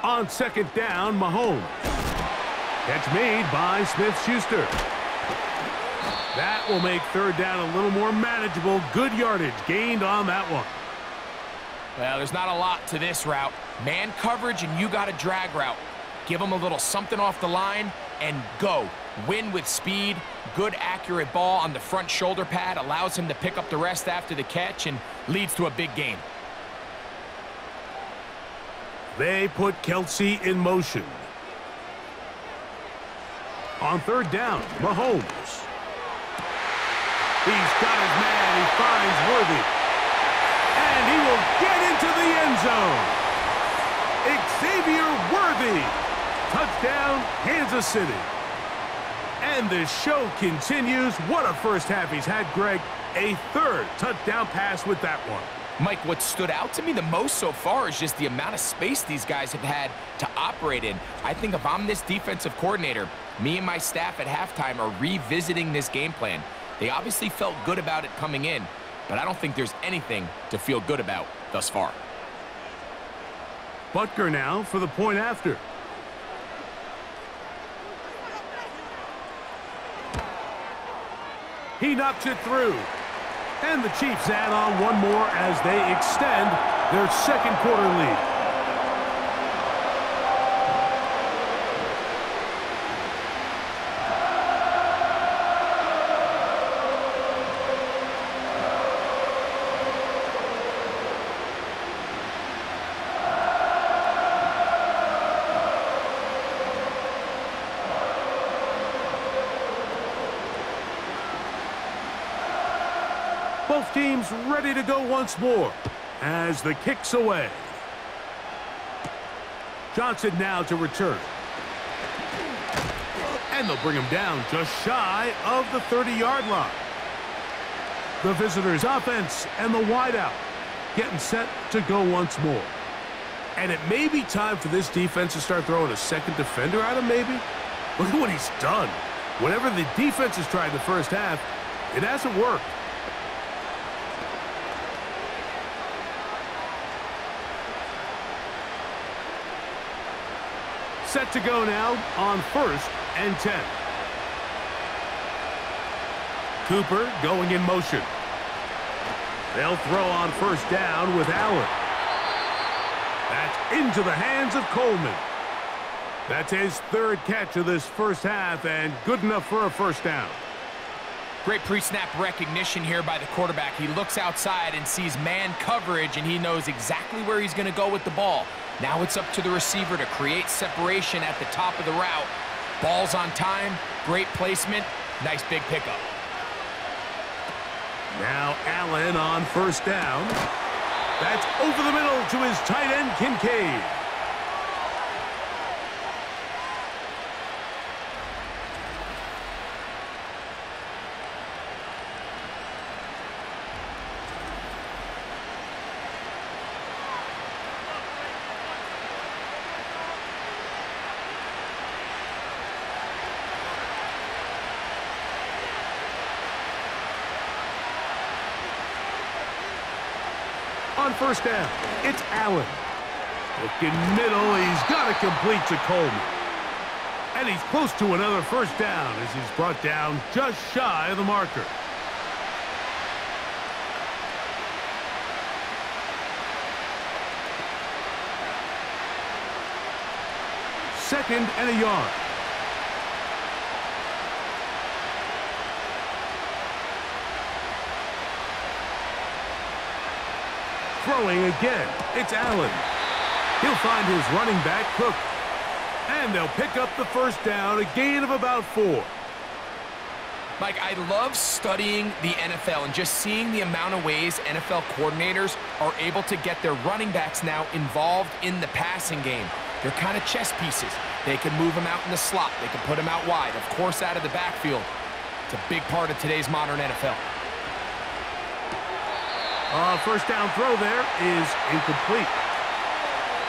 S1: On 2nd down, Mahomes. Catch made by Smith-Schuster. That will make 3rd down a little more manageable. Good yardage gained on that one.
S2: Well, there's not a lot to this route. Man coverage, and you got a drag route. Give him a little something off the line and go. Win with speed. Good, accurate ball on the front shoulder pad allows him to pick up the rest after the catch and leads to a big game.
S1: They put Kelsey in motion. On 3rd down, Mahomes. He's got his man. He finds Worthy. And he will get into the end zone. Xavier Worthy. Touchdown, Kansas City. And the show continues. What a first half he's had, Greg. A 3rd touchdown pass with that one.
S2: Mike, what stood out to me the most so far is just the amount of space these guys have had to operate in. I think if I'm this defensive coordinator, me and my staff at halftime are revisiting this game plan. They obviously felt good about it coming in, but I don't think there's anything to feel good about thus far.
S1: Butker now for the point after. He knocks it through. And the Chiefs add on one more as they extend their 2nd quarter lead. Both teams ready to go once more as the kick's away. Johnson now to return. And they'll bring him down just shy of the 30-yard line. The visitors' offense and the wideout getting set to go once more. And it may be time for this defense to start throwing a second defender at him, maybe. Look at what he's done. Whatever the defense has tried in the first half, it hasn't worked. Set to go now on 1st and 10. Cooper going in motion. They'll throw on 1st down with Allen. That's into the hands of Coleman. That's his 3rd catch of this first half and good enough for a 1st down.
S2: Great pre-snap recognition here by the quarterback. He looks outside and sees man coverage, and he knows exactly where he's going to go with the ball. Now it's up to the receiver to create separation at the top of the route. Ball's on time, great placement, nice big pickup.
S1: Now Allen on 1st down. That's over the middle to his tight end, Kincaid. On 1st down, it's Allen. Looking middle, he's got it complete to Coleman. And he's close to another 1st down as he's brought down just shy of the marker. Second and a yard. Throwing again, it's Allen. He'll find his running back, Cook. And they'll pick up the 1st down, a gain of about 4.
S2: Mike, I love studying the NFL and just seeing the amount of ways NFL coordinators are able to get their running backs now involved in the passing game. They're kind of chess pieces. They can move them out in the slot. They can put them out wide, of course, out of the backfield. It's a big part of today's modern NFL.
S1: 1st down throw there is incomplete.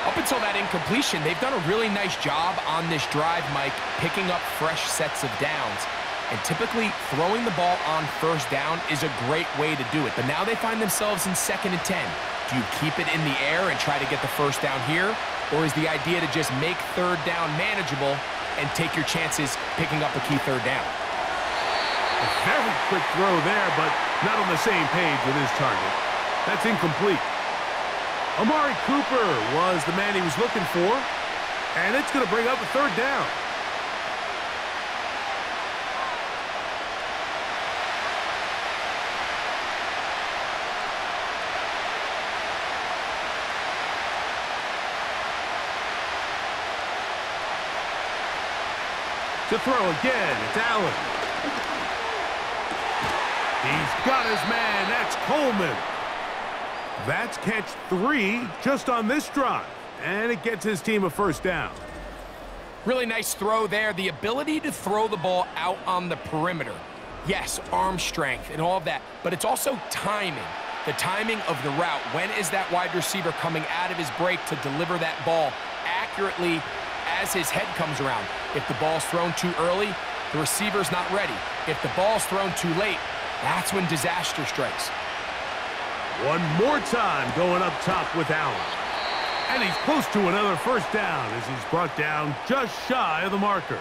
S2: Up until that incompletion, they've done a really nice job on this drive, Mike, picking up fresh sets of downs. And typically, throwing the ball on 1st down is a great way to do it. But now they find themselves in 2nd and 10. Do you keep it in the air and try to get the 1st down here? Or is the idea to just make 3rd down manageable and take your chances picking up a key 3rd down?
S1: A very quick throw there, but not on the same page with his target. That's incomplete. Amari Cooper was the man he was looking for, and it's going to bring up a 3rd down. To throw again, it's Allen. He's got his man, that's Coleman. That's catch 3 just on this drive, and it gets his team a 1st down.
S2: Really nice throw there. The ability to throw the ball out on the perimeter. Yes, arm strength and all of that, but it's also timing. The timing of the route. When is that wide receiver coming out of his break to deliver that ball accurately as his head comes around? If the ball's thrown too early, the receiver's not ready. If the ball's thrown too late, that's when disaster strikes.
S1: One more time going up top with Allen. And he's close to another 1st down as he's brought down just shy of the marker.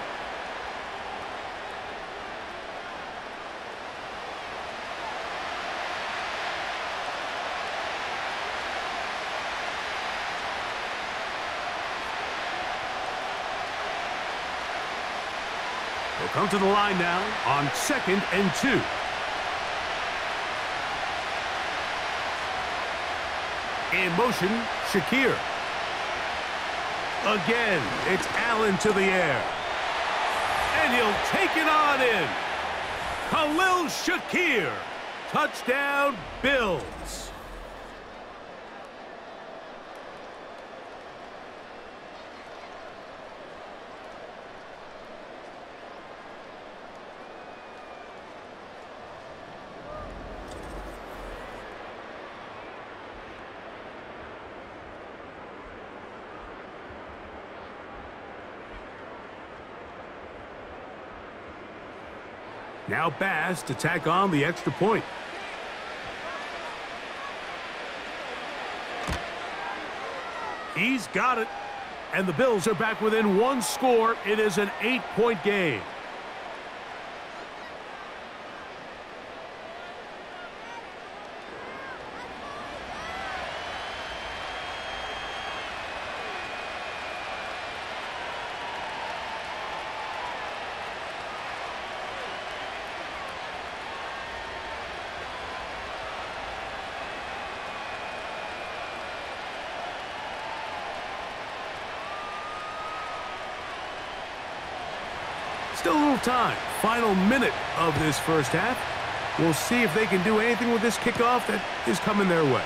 S1: They'll come to the line now on 2nd and 2. In motion, Shakir. Again, it's Allen to the air. And he'll take it on in. Khalil Shakir Touchdown, Bills. Now Bass to tack on the extra point. He's got it. And the Bills are back within one score. It is an 8-point game. Still a little time. Final minute of this first half. We'll see if they can do anything with this kickoff that is coming their way.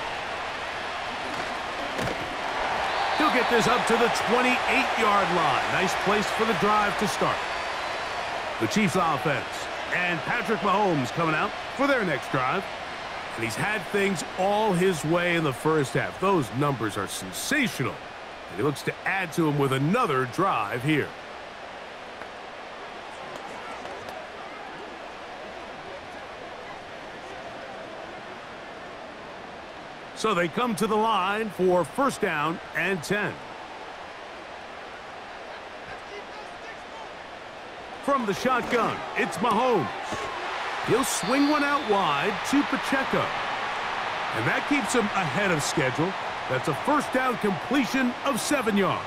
S1: He'll get this up to the 28-yard line. Nice place for the drive to start. The Chiefs offense and Patrick Mahomes coming out for their next drive. And he's had things all his way in the first half. Those numbers are sensational. And he looks to add to them with another drive here. So they come to the line for first down and 10. From the shotgun, it's Mahomes. He'll swing one out wide to Pacheco. And that keeps him ahead of schedule. That's a first down completion of 7 yards.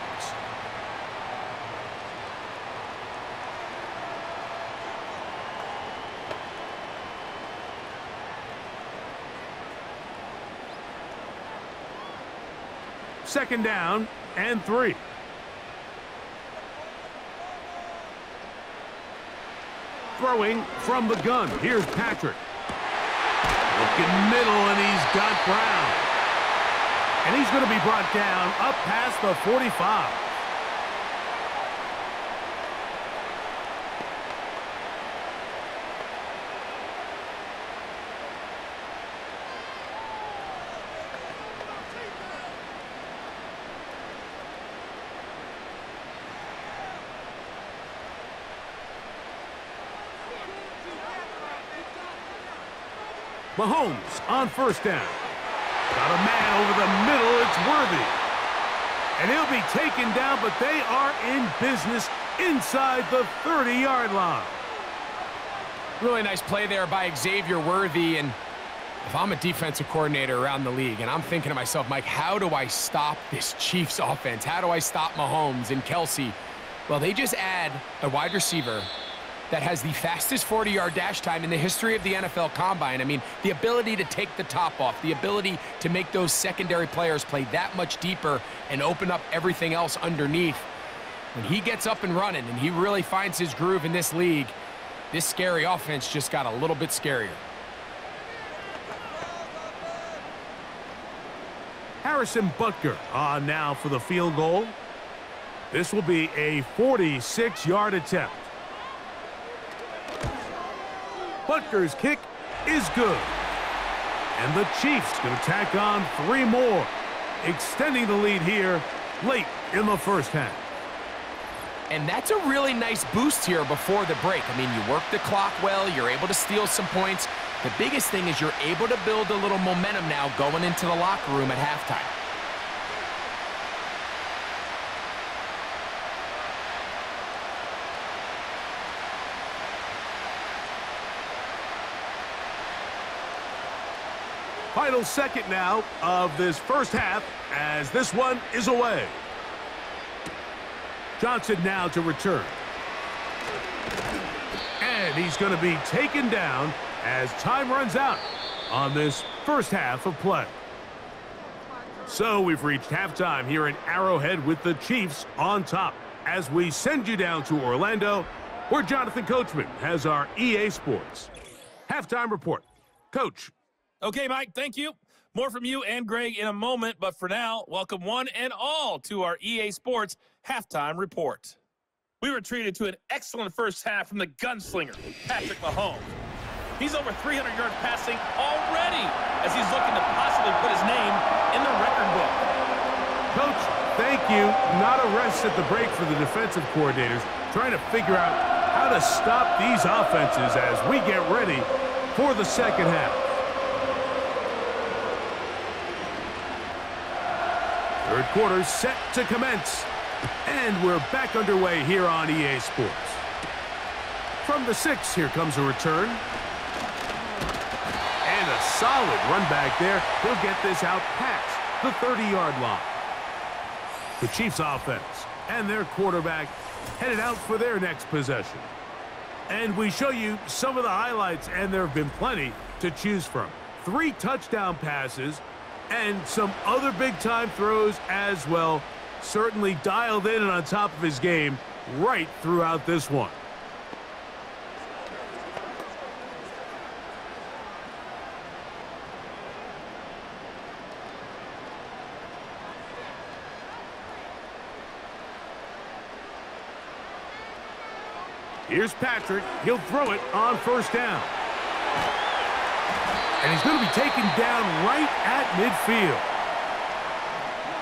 S1: Second down and 3. Throwing from the gun. Here's Patrick. Looking middle, and he's got Brown. And he's going to be brought down up past the 45. Mahomes on first down. Got a man over the middle. It's Worthy. And he'll be taken down, but they are in business inside the 30-yard line.
S2: Really nice play there by Xavier Worthy. And if I'm a defensive coordinator around the league, and I'm thinking to myself, Mike, how do I stop this Chiefs offense? How do I stop Mahomes and Kelsey? Well, they just add a wide receiver that has the fastest 40-yard dash time in the history of the NFL Combine. I mean, the ability to take the top off, the ability to make those secondary players play that much deeper and open up everything else underneath. When he gets up and running and he really finds his groove in this league, this scary offense just got a little bit scarier.
S1: Harrison Butker on now for the field goal. This will be a 46-yard attempt. Butker's kick is good. And the Chiefs going to tack on 3 more, extending the lead here late in the first half.
S2: And that's a really nice boost here before the break. I mean, you work the clock well, you're able to steal some points. The biggest thing is you're able to build a little momentum now going into the locker room at halftime.
S1: Final second now of this first half as this one is away. Johnson now to return. And he's going to be taken down as time runs out on this first half of play. So we've reached halftime here in Arrowhead with the Chiefs on top as we send you down to Orlando, where Jonathan Coachman has our EA Sports halftime report. Coach.
S3: Okay, Mike, thank you. More from you and Greg in a moment, but for now, welcome one and all to our EA Sports Halftime Report. We were treated to an excellent first half from the gunslinger, Patrick Mahomes. He's over 300 yards passing already as he's looking to possibly put his name in the record book.
S1: Coach, thank you. Not a rest at the break for the defensive coordinators, trying to figure out how to stop these offenses as we get ready for the second half. Third quarter set to commence. And we're back underway here on EA Sports. From the 6, here comes a return. And a solid run back there. He'll get this out past the 30-yard line. The Chiefs offense and their quarterback headed out for their next possession. And we show you some of the highlights, and there have been plenty to choose from. 3 touchdown passes and some other big-time throws as well. Certainly dialed in and on top of his game right throughout this one. Here's Patrick. He'll throw it on first down. And he's going to be taken down right at midfield.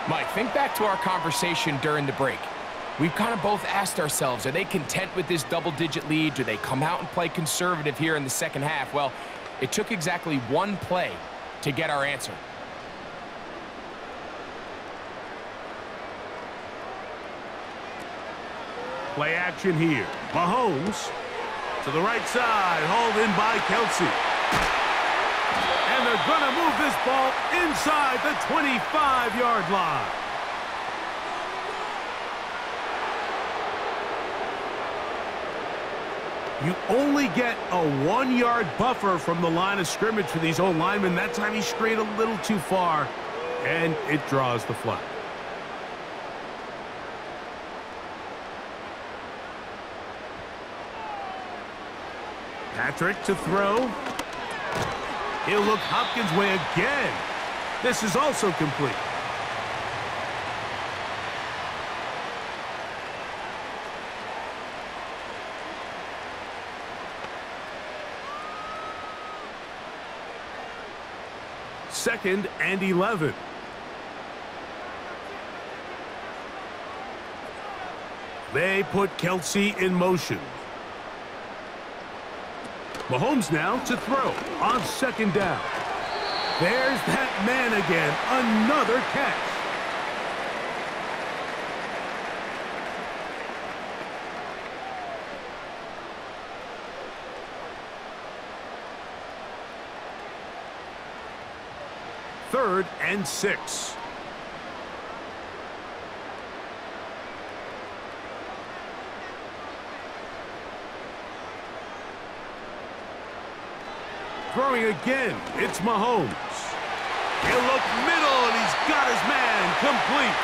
S2: Mike, think back to our conversation during the break. We've kind of both asked ourselves, are they content with this double-digit lead? Do they come out and play conservative here in the second half? Well, it took exactly one play to get our answer.
S1: Play action here. Mahomes to the right side, hauled in by Kelsey. And they're going to move this ball inside the 25-yard line. You only get a 1-yard buffer from the line of scrimmage for these old linemen. That time he strayed a little too far, and it draws the flag. Patrick to throw. He'll look Hopkins' way again. This is also complete. Second and 11. They put Kelsey in motion. Mahomes now to throw on second down. There's that man again. Another catch. Third and 6. Throwing again, it's Mahomes. He'll look middle, and he's got his man complete.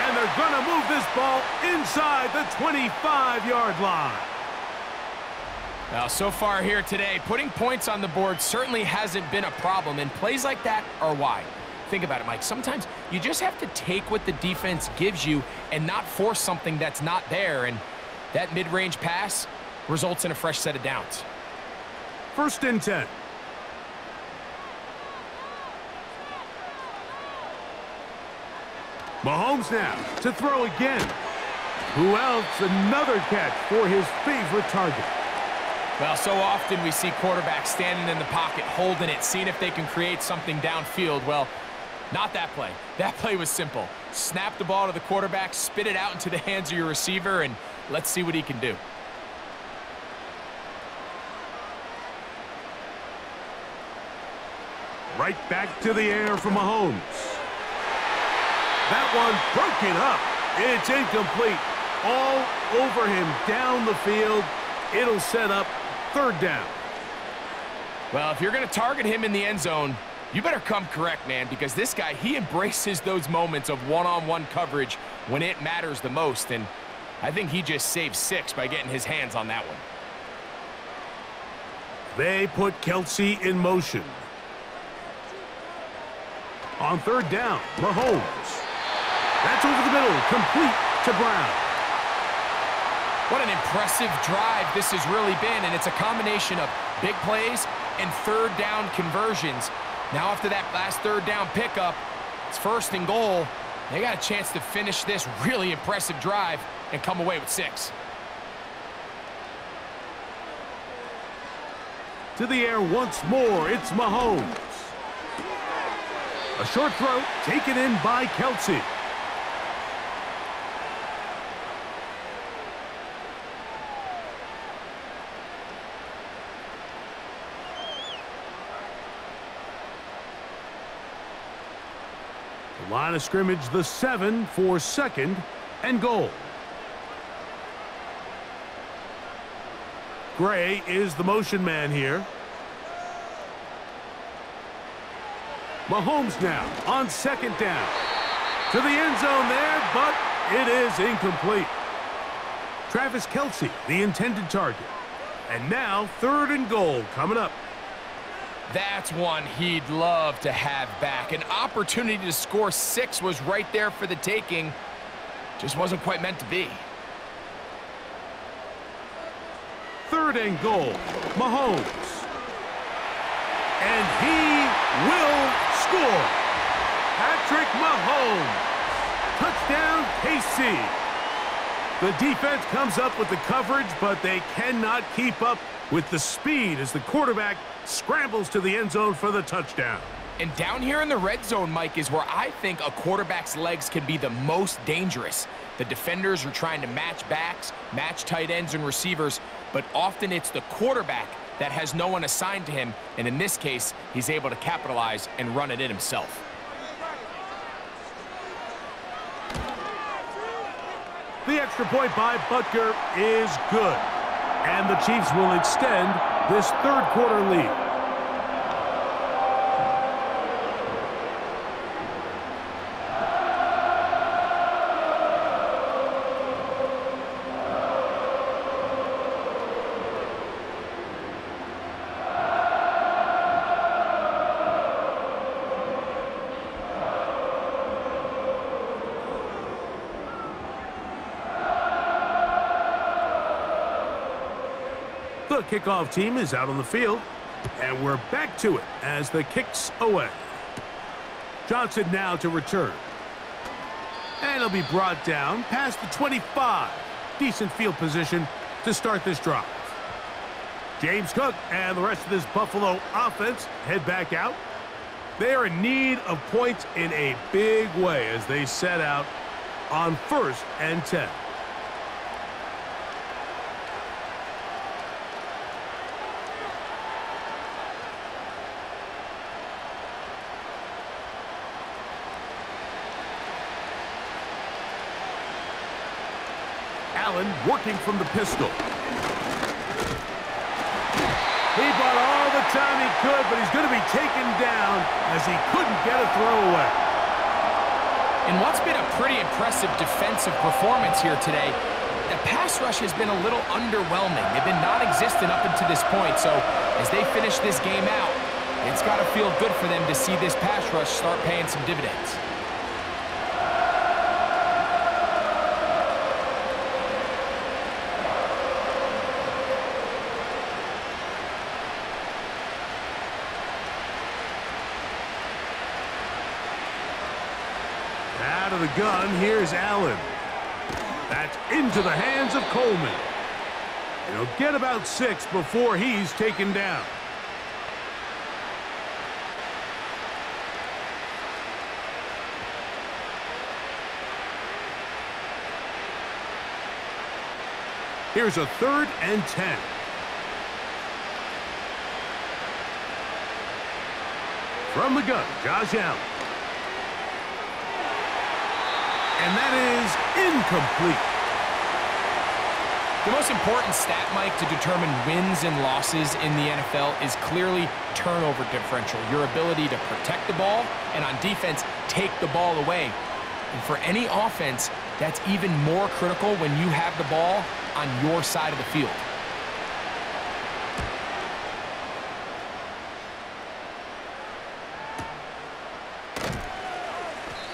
S1: And they're going to move this ball inside the 25-yard line.
S2: Now, so far here today, putting points on the board certainly hasn't been a problem, and plays like that are why. Think about it, Mike. Sometimes you just have to take what the defense gives you and not force something that's not there, and that mid-range pass results in a fresh set of downs.
S1: First and 10. Mahomes now to throw again. Who else? Another catch for his favorite target.
S2: Well, so often we see quarterbacks standing in the pocket, holding it, seeing if they can create something downfield. Well, not that play. That play was simple. Snap the ball to the quarterback, spit it out into the hands of your receiver, and let's see what he can do.
S1: Right back to the air for Mahomes. That one broken up. It's incomplete. All over him down the field. It'll set up third down.
S2: Well, if you're going to target him in the end zone, you better come correct, man, because this guy, he embraces those moments of one-on-one coverage when it matters the most, and I think he just saved 6 by getting his hands on that one.
S1: They put Kelsey in motion. On third down, Mahomes. That's over the middle, complete to Brown.
S2: What an impressive drive this has really been, and it's a combination of big plays and third down conversions. Now after that last third down pickup, it's first and goal. They got a chance to finish this really impressive drive and come away with 6.
S1: To the air once more, it's Mahomes. A short throw taken in by Kelsey. The line of scrimmage, the 7 for second and goal. Gray is the motion man here. Mahomes now on second down. To the end zone there, but it is incomplete. Travis Kelsey, the intended target. And now third and goal coming up.
S2: That's one he'd love to have back. An opportunity to score 6 was right there for the taking. Just wasn't quite meant to be.
S1: Third and goal, Mahomes. And he will score. Patrick Mahomes. Touchdown, KC. The defense comes up with the coverage, but they cannot keep up with the speed as the quarterback scrambles to the end zone for the touchdown.
S2: And down here in the red zone, Mike, is where I think a quarterback's legs can be the most dangerous. The defenders are trying to match backs, match tight ends and receivers, but often it's the quarterback that has no one assigned to him, and in this case, he's able to capitalize and run it in himself.
S1: The extra point by Butker is good, and the Chiefs will extend this third quarter lead. The kickoff team is out on the field, and we're back to it as the kick's away. Johnson now to return. And he'll be brought down past the 25. Decent field position to start this drive. James Cook and the rest of this Buffalo offense head back out. They are in need of points in a big way as they set out on 1st and 10. Allen working from the pistol. He bought all the time he could, but he's going to be taken down as he couldn't get a throw away.
S2: In what's been a pretty impressive defensive performance here today, the pass rush has been a little underwhelming. They've been non-existent up until this point, so as they finish this game out, it's got to feel good for them to see this pass rush start paying some dividends.
S1: Out of the gun, here's Allen. That's into the hands of Coleman. And he'll get about 6 before he's taken down. Here's a 3rd and 10. From the gun, Josh Allen. And that is incomplete.
S2: The most important stat, Mike, to determine wins and losses in the NFL is clearly turnover differential, your ability to protect the ball and on defense, take the ball away. And for any offense, that's even more critical when you have the ball on your side of the field.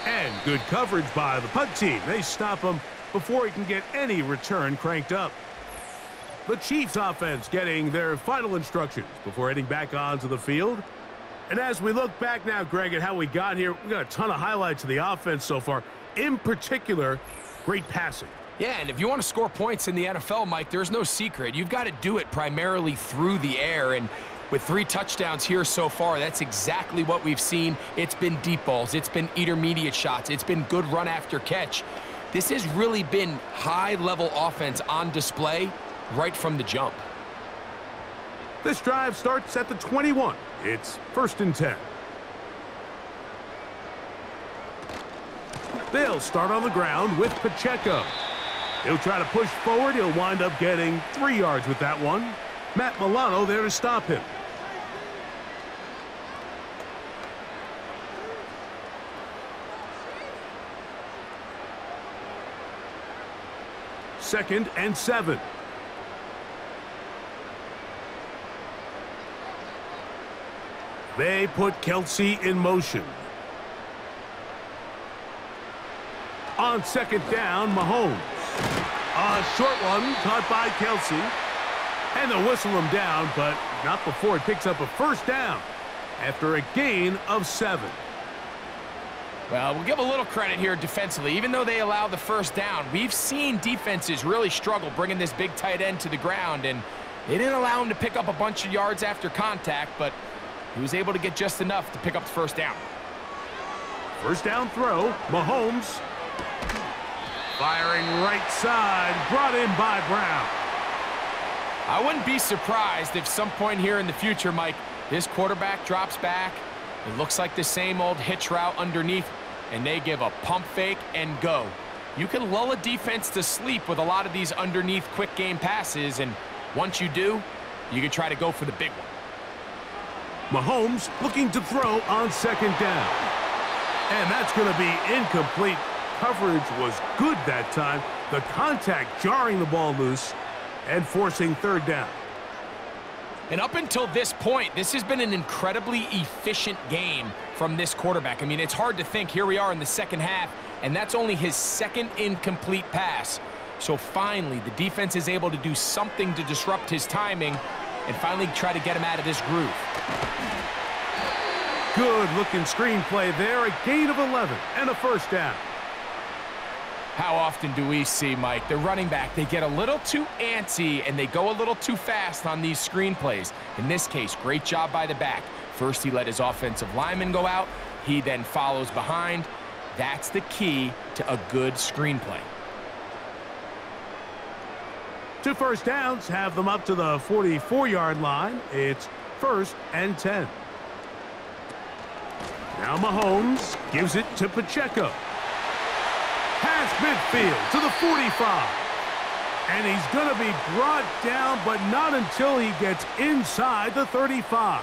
S1: And good coverage by the punt team. They stop him before he can get any return cranked up. The Chiefs offense getting their final instructions before heading back onto the field. And as we look back now, Greg, at how we got here, we got a ton of highlights of the offense so far. In particular, great passing.
S2: Yeah, and if you want to score points in the NFL, Mike, there's no secret. You've got to do it primarily through the air, and with 3 touchdowns here so far, that's exactly what we've seen. It's been deep balls. It's been intermediate shots. It's been good run after catch. This has really been high-level offense on display right from the jump.
S1: This drive starts at the 21. It's 1st and 10. They'll start on the ground with Pacheco. He'll try to push forward. He'll wind up getting 3 yards with that one. Matt Milano there to stop him. Second and 7. They put Kelsey in motion. On 2nd down, Mahomes. A short one caught by Kelsey. And they'll whistle him down, but not before he picks up a 1st down after a gain of 7.
S2: Well, we'll give a little credit here defensively. Even though they allow the 1st down, we've seen defenses really struggle bringing this big tight end to the ground, and they didn't allow him to pick up a bunch of yards after contact, but he was able to get just enough to pick up the 1st down.
S1: 1st down throw, Mahomes. Firing right side, brought in by Brown.
S2: I wouldn't be surprised if some point here in the future, Mike, this quarterback drops back. It looks like the same old hitch route underneath, and they give a pump fake and go. You can lull a defense to sleep with a lot of these underneath quick game passes, and once you do, you can try to go for the big one.
S1: Mahomes looking to throw on 2nd down. And that's going to be incomplete. Coverage was good that time. The contact jarring the ball loose and forcing 3rd down.
S2: And up until this point, this has been an incredibly efficient game from this quarterback. I mean, it's hard to think. Here we are in the 2nd half, and that's only his 2nd incomplete pass. So finally, the defense is able to do something to disrupt his timing and finally try to get him out of this groove.
S1: Good-looking screenplay there. A gain of 11 and a 1st down.
S2: How often do we see, Mike, the running back, they get a little too antsy and they go a little too fast on these screenplays. In this case, great job by the back. First, he let his offensive lineman go out. He then follows behind. That's the key to a good screenplay.
S1: 2 1st downs have them up to the 44-yard line. It's 1st and 10. Now Mahomes gives it to Pacheco. Past midfield to the 45. And he's going to be brought down, but not until he gets inside the 35.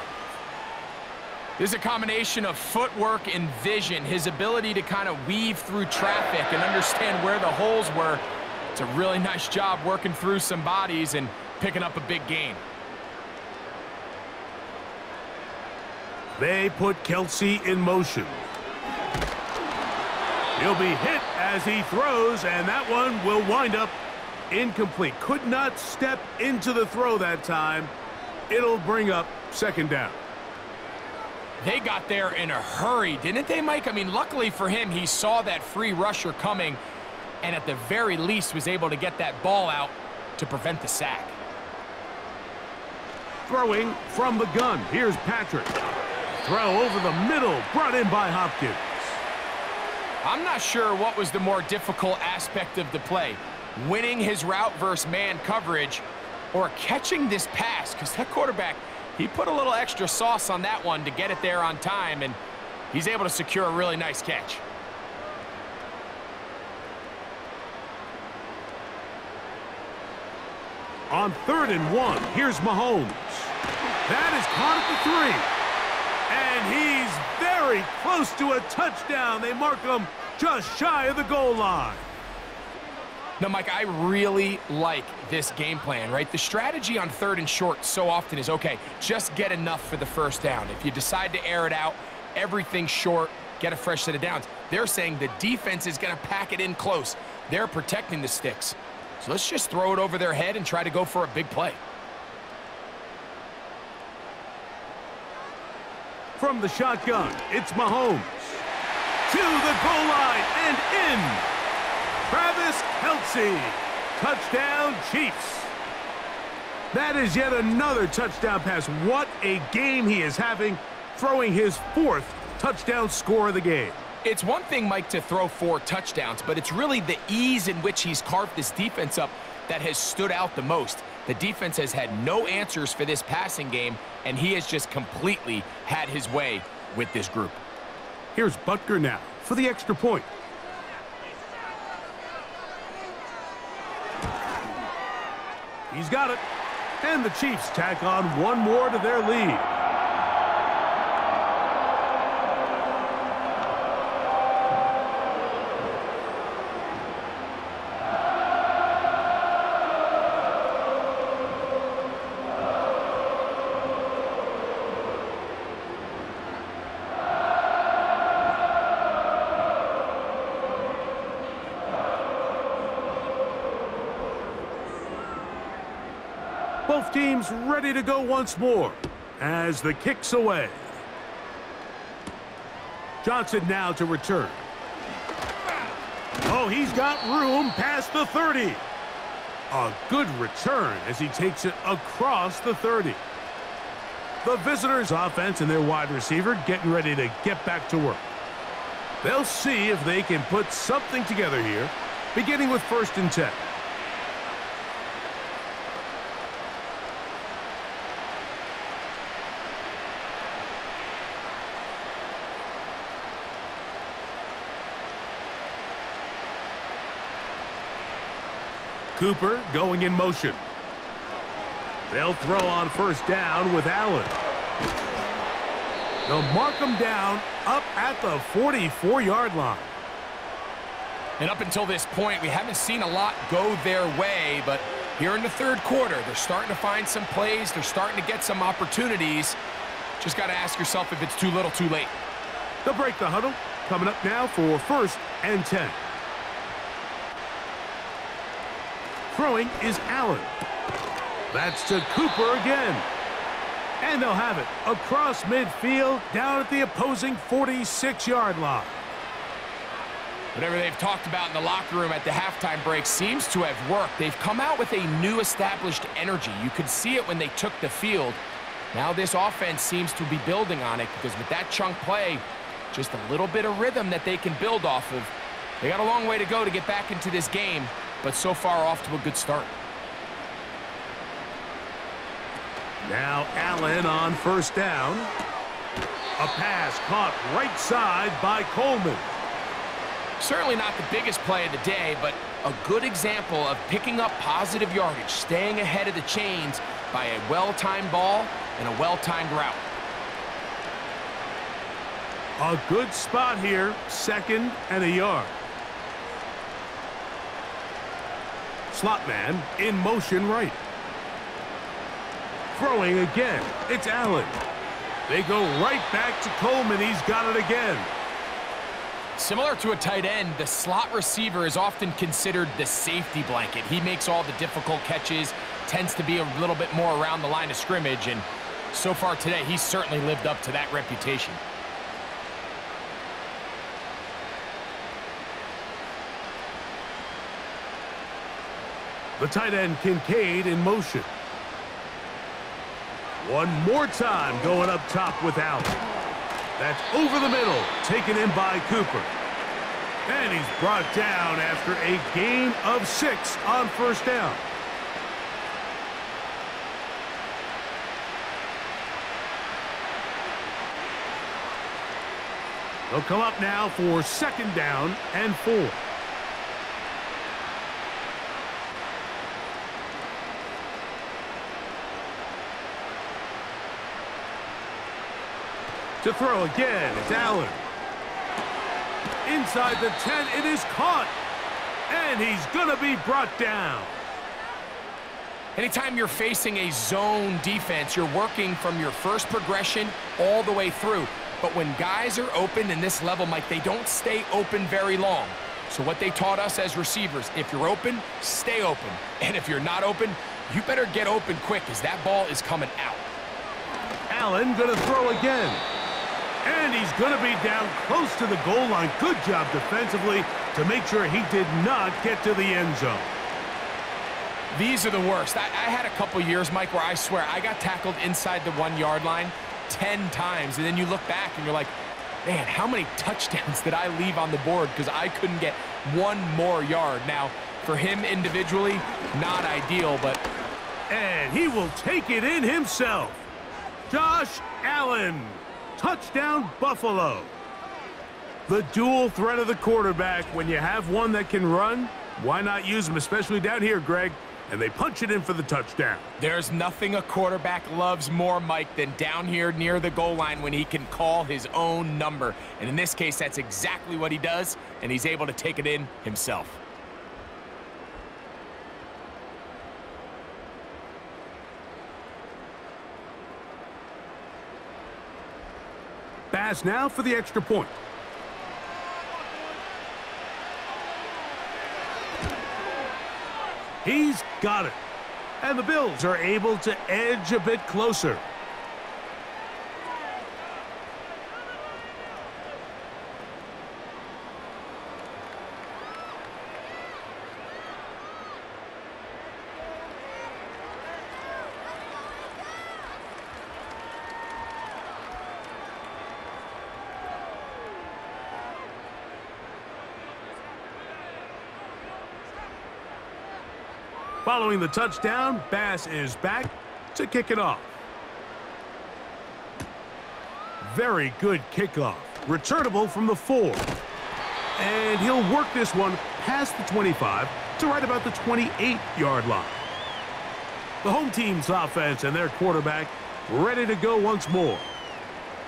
S2: This is a combination of footwork and vision, his ability to kind of weave through traffic and understand where the holes were. It's a really nice job working through some bodies and picking up a big gain.
S1: They put Kelsey in motion. He'll be hit as he throws, and that one will wind up incomplete. Could not step into the throw that time. It'll bring up 2nd down.
S2: They got there in a hurry, didn't they, Mike? I mean, luckily for him, he saw that free rusher coming and at the very least was able to get that ball out to prevent the sack.
S1: Throwing from the gun. Here's Patrick. Throw over the middle, brought in by Hopkins.
S2: I'm not sure what was the more difficult aspect of the play, winning his route versus man coverage or catching this pass, because that quarterback, he put a little extra sauce on that one to get it there on time, and he's able to secure a really nice catch.
S1: On 3rd and 1, here's Mahomes. That is caught at the 3. And he's very close to a touchdown. They mark him just shy of the goal line.
S2: Now, Mike, I really like this game plan, right? The strategy on 3rd and short so often is, okay, just get enough for the 1st down. If you decide to air it out, everything short, get a fresh set of downs. They're saying the defense is going to pack it in close. They're protecting the sticks. So let's just throw it over their head and try to go for a big play.
S1: From the shotgun, it's Mahomes. To the goal line and in. Travis Kelce. Touchdown, Chiefs. That is yet another touchdown pass. What a game he is having, throwing his 4th touchdown score of the game.
S2: It's one thing, Mike, to throw 4 touchdowns, but it's really the ease in which he's carved this defense up that has stood out the most. The defense has had no answers for this passing game, and he has just completely had his way with this group.
S1: Here's Butker now for the extra point. He's got it. And the Chiefs tack on one more to their lead. Both teams ready to go once more as the kick's away. Johnson now to return. Oh, he's got room past the 30. A good return as he takes it across the 30. The visitors' offense and their wide receiver getting ready to get back to work. They'll see if they can put something together here, beginning with 1st and 10. Cooper going in motion. They'll throw on 1st down with Allen. They'll mark him down up at the 44-yard line.
S2: And up until this point, we haven't seen a lot go their way, but here in the 3rd quarter, they're starting to find some plays. They're starting to get some opportunities. Just got to ask yourself if it's too little, too late.
S1: They'll break the huddle. Coming up now for 1st and 10. Throwing is Allen. That's to Cooper again. And they'll have it across midfield down at the opposing 46-yard line.
S2: Whatever they've talked about in the locker room at the halftime break seems to have worked. They've come out with a new established energy. You could see it when they took the field. Now this offense seems to be building on it because with that chunk play, just a little bit of rhythm that they can build off of. They got a long way to go to get back into this game, but so far off to a good start.
S1: Now Allen on 1st down. A pass caught right side by Coleman.
S2: Certainly not the biggest play of the day, but a good example of picking up positive yardage, staying ahead of the chains by a well-timed ball and a well-timed route.
S1: A good spot here, 2nd and a yard. Slot man in motion right. Throwing again, it's Allen. They go right back to Coleman. He's got it again.
S2: Similar to a tight end, the slot receiver is often considered the safety blanket. He makes all the difficult catches, tends to be a little bit more around the line of scrimmage, and so far today, he's certainly lived up to that reputation.
S1: The tight end Kincaid in motion. One more time going up top with Allen. That's over the middle, taken in by Cooper. And he's brought down after a gain of 6 on 1st down. They'll come up now for 2nd down and 4. To throw again, it's Allen. Inside the 10, it is caught. And he's going to be brought down.
S2: Anytime you're facing a zone defense, you're working from your first progression all the way through. But when guys are open in this level, Mike, they don't stay open very long. So what they taught us as receivers, if you're open, stay open. And if you're not open, you better get open quick as that ball is coming out.
S1: Allen going to throw again. And he's going to be down close to the goal line. Good job defensively to make sure he did not get to the end zone.
S2: These are the worst. I had a couple years, Mike, where I swear I got tackled inside the 1-yard line 10 times. And then you look back and you're like, man, how many touchdowns did I leave on the board because I couldn't get one more yard? Now, for him individually, not ideal, but...
S1: And he will take it in himself. Josh Allen. Touchdown, Buffalo. The dual threat of the quarterback. When you have one that can run, why not use him, especially down here, Greg? And they punch it in for the touchdown.
S2: There's nothing a quarterback loves more, Mike, than down here near the goal line when he can call his own number. And in this case, that's exactly what he does, and he's able to take it in himself.
S1: Pass now for the extra point. He's got it. And the Bills are able to edge a bit closer. Following the touchdown, Bass is back to kick it off. Very good kickoff. Returnable from the 4. And he'll work this one past the 25 to right about the 28-yard line. The home team's offense and their quarterback ready to go once more.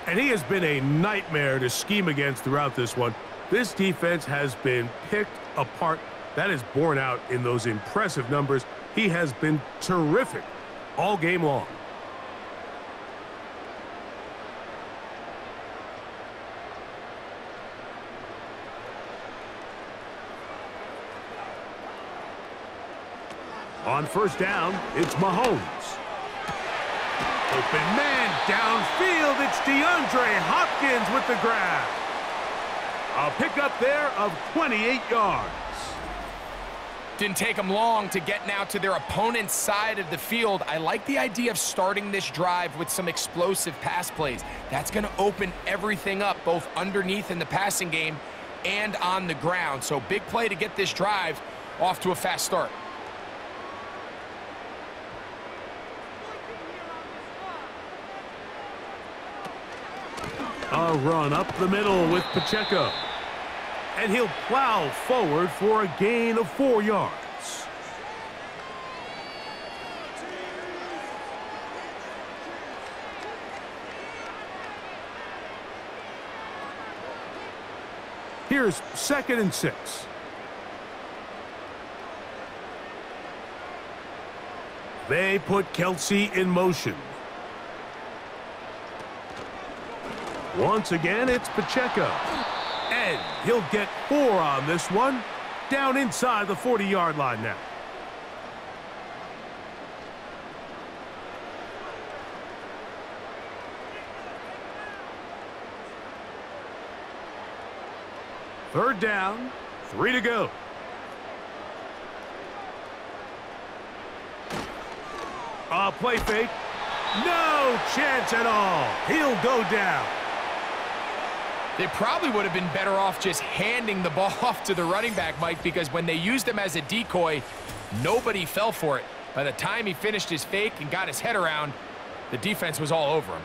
S1: And he has been a nightmare to scheme against throughout this one. This defense has been picked apart. That is borne out in those impressive numbers. He has been terrific all game long. On first down, it's Mahomes. Open man downfield. It's DeAndre Hopkins with the grab. A pickup there of 28 yards.
S2: Didn't take them long to get now to their opponent's side of the field. I like the idea of starting this drive with some explosive pass plays. That's going to open everything up, both underneath in the passing game and on the ground. So big play to get this drive off to a fast start.
S1: A run up the middle with Pacheco. And he'll plow forward for a gain of 4 yards. Here's 2nd and 6. They put Kelsey in motion. Once again, it's Pacheco. And he'll get 4 on this one. Down inside the 40-yard line now. Third down, 3 to go. A play fake. No chance at all. He'll go down.
S2: They probably would have been better off just handing the ball off to the running back, Mike, because when they used him as a decoy, nobody fell for it. By the time he finished his fake and got his head around, the defense was all over him.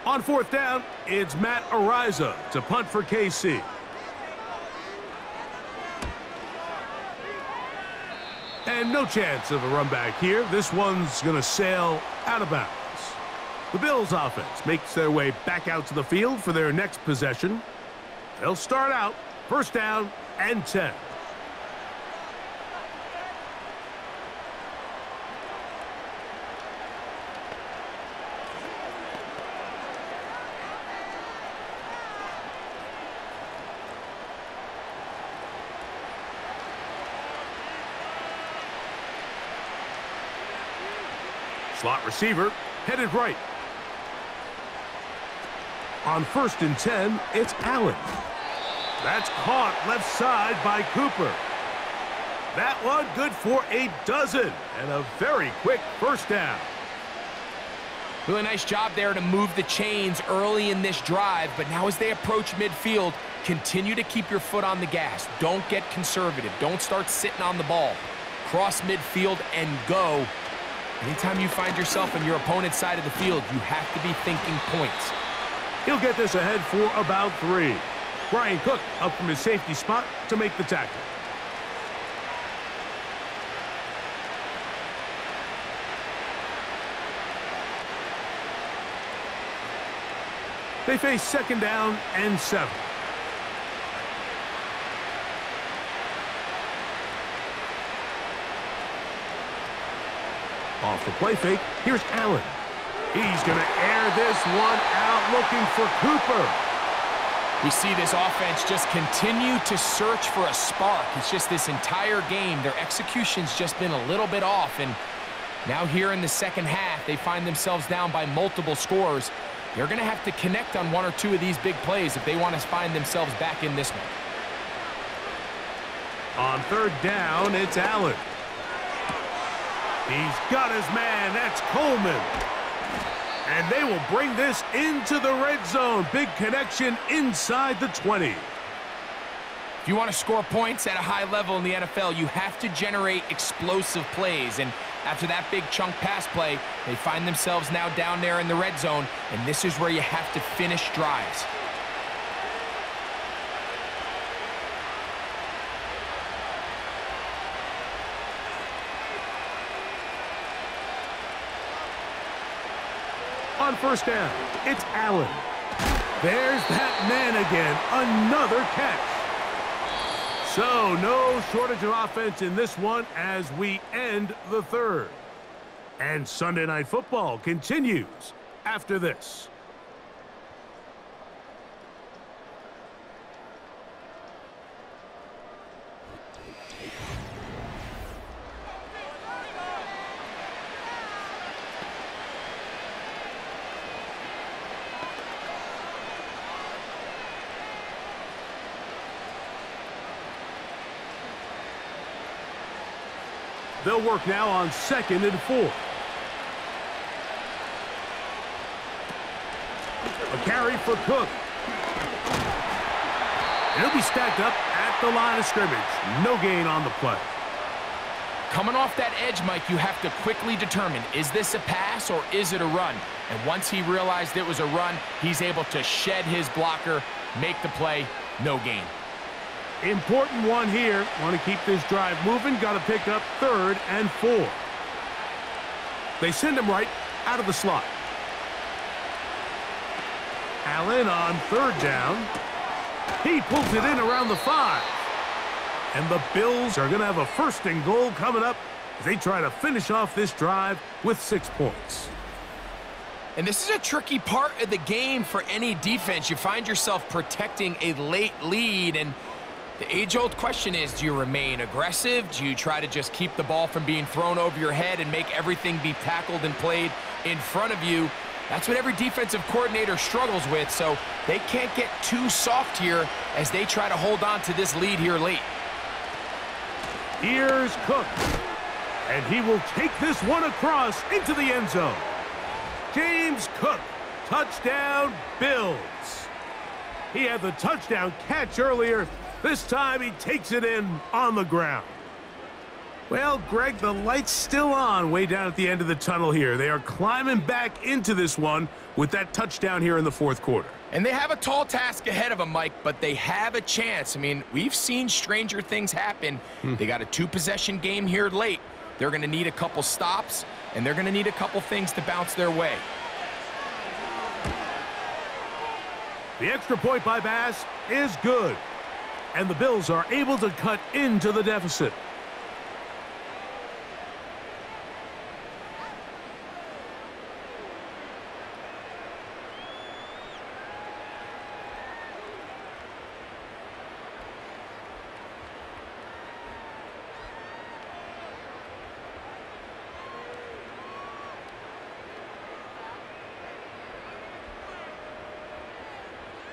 S1: On fourth down, it's Matt Ariza to punt for KC. And no chance of a run back here. This one's going to sail out of bounds. The Bills offense makes their way back out to the field for their next possession. They'll start out first down and 10. Slot receiver headed right. On first and 10, it's Allen. That's caught left side by Cooper. That one good for a dozen and a very quick first down.
S2: Really nice job there to move the chains early in this drive, but now as they approach midfield, continue to keep your foot on the gas. Don't get conservative. Don't start sitting on the ball. Cross midfield and go. Anytime you find yourself on your opponent's side of the field, you have to be thinking points.
S1: He'll get this ahead for about 3. Brian Cook up from his safety spot to make the tackle. They face second down and 7. Off the play fake, here's Allen. He's going to air this one out looking for Cooper.
S2: We see this offense just continue to search for a spark. It's just this entire game, their execution's just been a little bit off. And now here in the second half, they find themselves down by multiple scores. They're going to have to connect on 1 or 2 of these big plays if they want to find themselves back in this one.
S1: On third down, it's Allen. He's got his man. That's Coleman. And they will bring this into the red zone. Big connection inside the 20.
S2: If you want to score points at a high level in the NFL, you have to generate explosive plays. And after that big chunk pass play, they find themselves now down there in the red zone. And this is where you have to finish drives.
S1: On first down, it's Allen. There's that man again. Another catch. So no shortage of offense in this one as we end the third. And Sunday Night Football continues after this. They'll work now on 2nd and 4. A carry for Cook. And he'll be stacked up at the line of scrimmage. No gain on the play.
S2: Coming off that edge, Mike, you have to quickly determine, is this a pass or is it a run? And once he realized it was a run, he's able to shed his blocker, make the play, no gain.
S1: Important one here. Want to keep this drive moving. Got to pick up 3rd and 4. They send him right out of the slot. Allen on 3rd down. He pulls it in around the 5. And the Bills are going to have a 1st and goal coming up as they try to finish off this drive with 6 points.
S2: And this is a tricky part of the game for any defense. You find yourself protecting a late lead, and the age-old question is, do you remain aggressive? Do you try to just keep the ball from being thrown over your head and make everything be tackled and played in front of you? That's what every defensive coordinator struggles with, so they can't get too soft here as they try to hold on to this lead here late.
S1: Here's Cook, and he will take this one across into the end zone. James Cook, touchdown Bills. He had the touchdown catch earlier. This time he takes it in on the ground. Well, Greg, the light's still on way down at the end of the tunnel here. They are climbing back into this one with that touchdown here in the 4th quarter.
S2: And they have a tall task ahead of them, Mike, but they have a chance. I mean, we've seen stranger things happen. They got a 2-possession game here late. They're going to need a couple stops, and they're going to need a couple things to bounce their way.
S1: The extra point by Bass is good. And the Bills are able to cut into the deficit.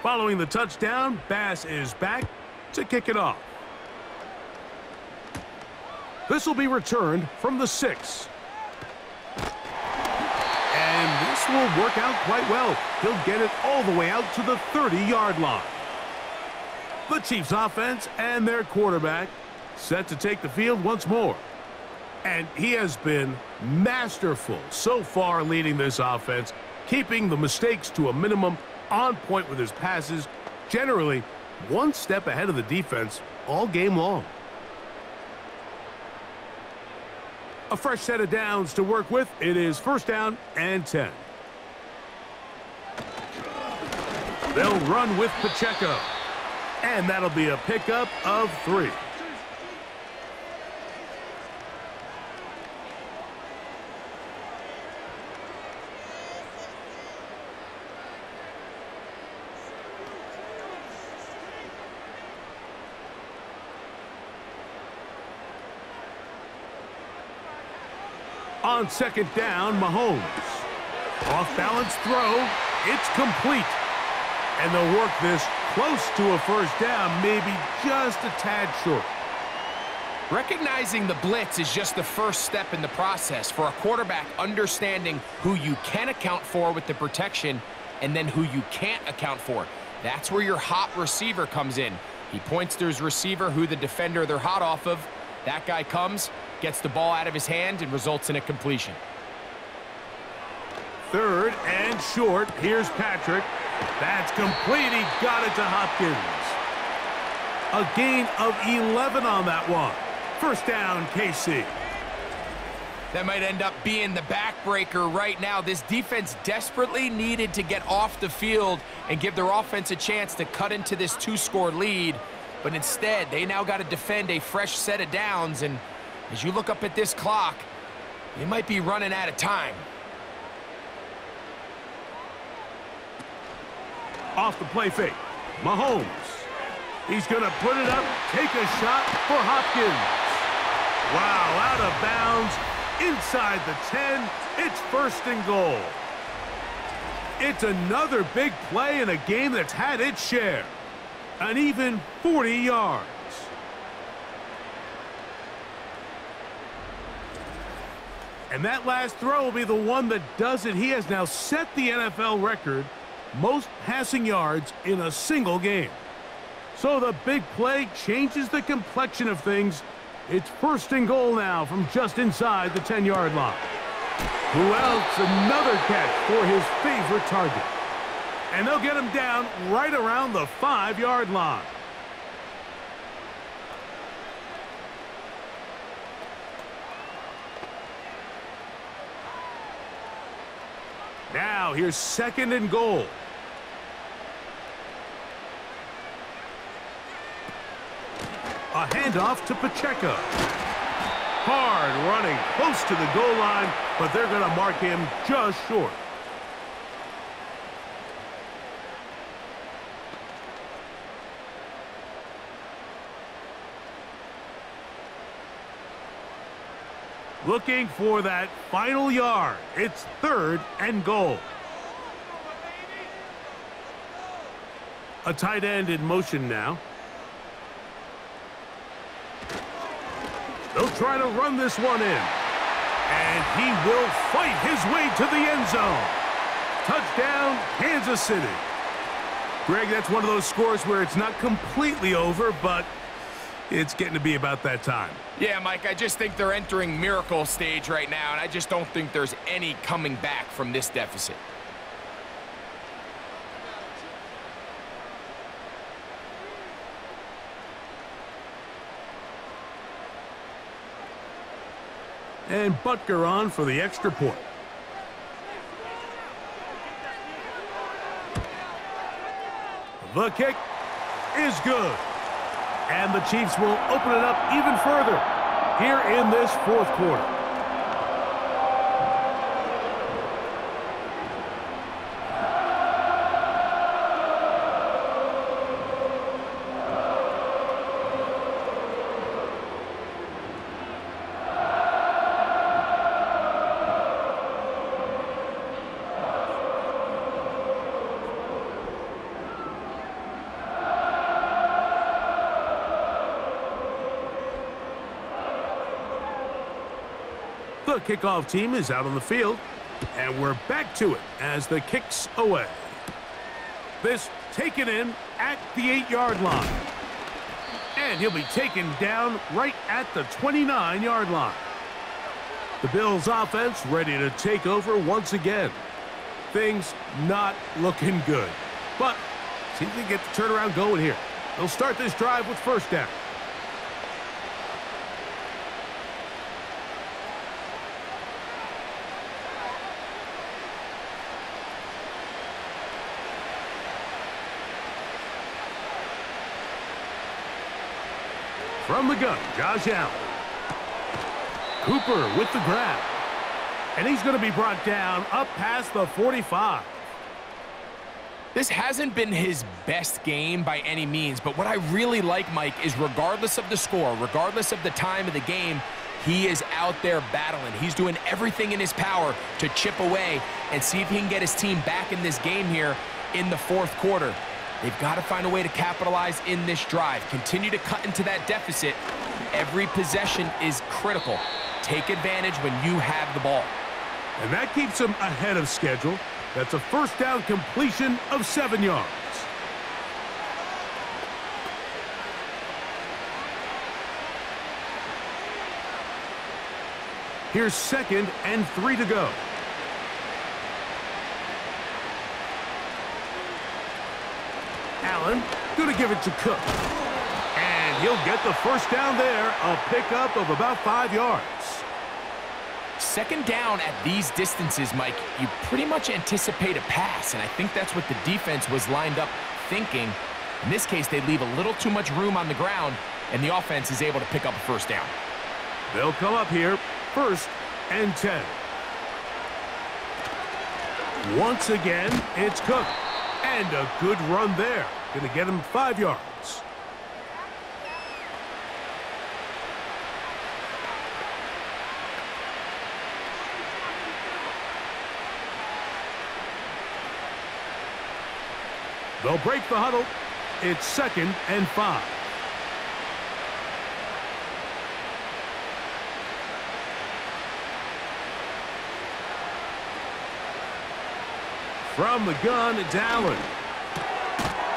S1: Following the touchdown, Bass is back to kick it off. This will be returned from the 6. And this will work out quite well. He'll get it all the way out to the 30-yard line. The Chiefs offense and their quarterback set to take the field once more. And he has been masterful so far leading this offense, keeping the mistakes to a minimum, on point with his passes, generally one step ahead of the defense all game long. A fresh set of downs to work with. It is 1st down and 10. They'll run with Pacheco. And that'll be a pickup of 3. On 2nd down, Mahomes. Off-balance throw. It's complete. And they'll work this close to a 1st down, maybe just a tad short.
S2: Recognizing the blitz is just the first step in the process for a quarterback, understanding who you can account for with the protection and then who you can't account for. That's where your hot receiver comes in. He points to his receiver, who the defender they're hot off of. That guy comes, gets the ball out of his hand, and results in a completion.
S1: 3rd and short. Here's Patrick. That's complete. He got it to Hopkins. A gain of 11 on that one. 1st down, KC.
S2: That might end up being the backbreaker right now. This defense desperately needed to get off the field and give their offense a chance to cut into this 2-score lead. But instead, they now got to defend a fresh set of downs. And as you look up at this clock, they might be running out of time.
S1: Off the play fake. Mahomes. He's going to put it up, take a shot for Hopkins. Wow, out of bounds, inside the 10. It's 1st and goal. It's another big play in a game that's had its share. An even 40 yards. And that last throw will be the one that does it. He has now set the NFL record, most passing yards in a single game. So the big play changes the complexion of things. It's 1st and goal now from just inside the 10-yard line. Who else? Another catch for his favorite target. And they'll get him down right around the 5-yard line. Now here's 2nd and goal. A handoff to Pacheco. Hard running close to the goal line, but they're going to mark him just short. Looking for that final yard. It's 3rd and goal. A tight end in motion now. They'll try to run this one in. And he will fight his way to the end zone. Touchdown, Kansas City. Greg, that's one of those scores where it's not completely over, but it's getting to be about that time.
S2: Yeah, Mike, I just think they're entering miracle stage right now, and I just don't think there's any coming back from this deficit.
S1: And Butker on for the extra point. The kick is good. And the Chiefs will open it up even further here in this fourth quarter. The kickoff team is out on the field, and we're back to it as the kick's away. This taken in at the 8-yard line. And he'll be taken down right at the 29-yard line. The Bills offense ready to take over once again. Things not looking good, but see if they get the turnaround going here. They'll start this drive with first down. From the gun, Josh Allen. Cooper with the grab. And he's going to be brought down up past the 45.
S2: This hasn't been his best game by any means, but what I really like, Mike, is regardless of the score, regardless of the time of the game, he is out there battling. He's doing everything in his power to chip away and see if he can get his team back in this game here in the fourth quarter. They've got to find a way to capitalize in this drive. Continue to cut into that deficit. Every possession is critical. Take advantage when you have the ball.
S1: And that keeps them ahead of schedule. That's a first down completion of 7 yards. Here's 2nd and 3 to go. Allen going to give it to Cook. And he'll get the first down there, a pickup of about 5 yards.
S2: Second down at these distances, Mike, you pretty much anticipate a pass, and I think that's what the defense was lined up thinking. In this case, they leave a little too much room on the ground, and the offense is able to pick up a first down.
S1: They'll come up here, 1st and 10. Once again, it's Cook. And a good run there. Going to get him 5 yards. They'll break the huddle. It's 2nd and 5. From the gun, it's Allen.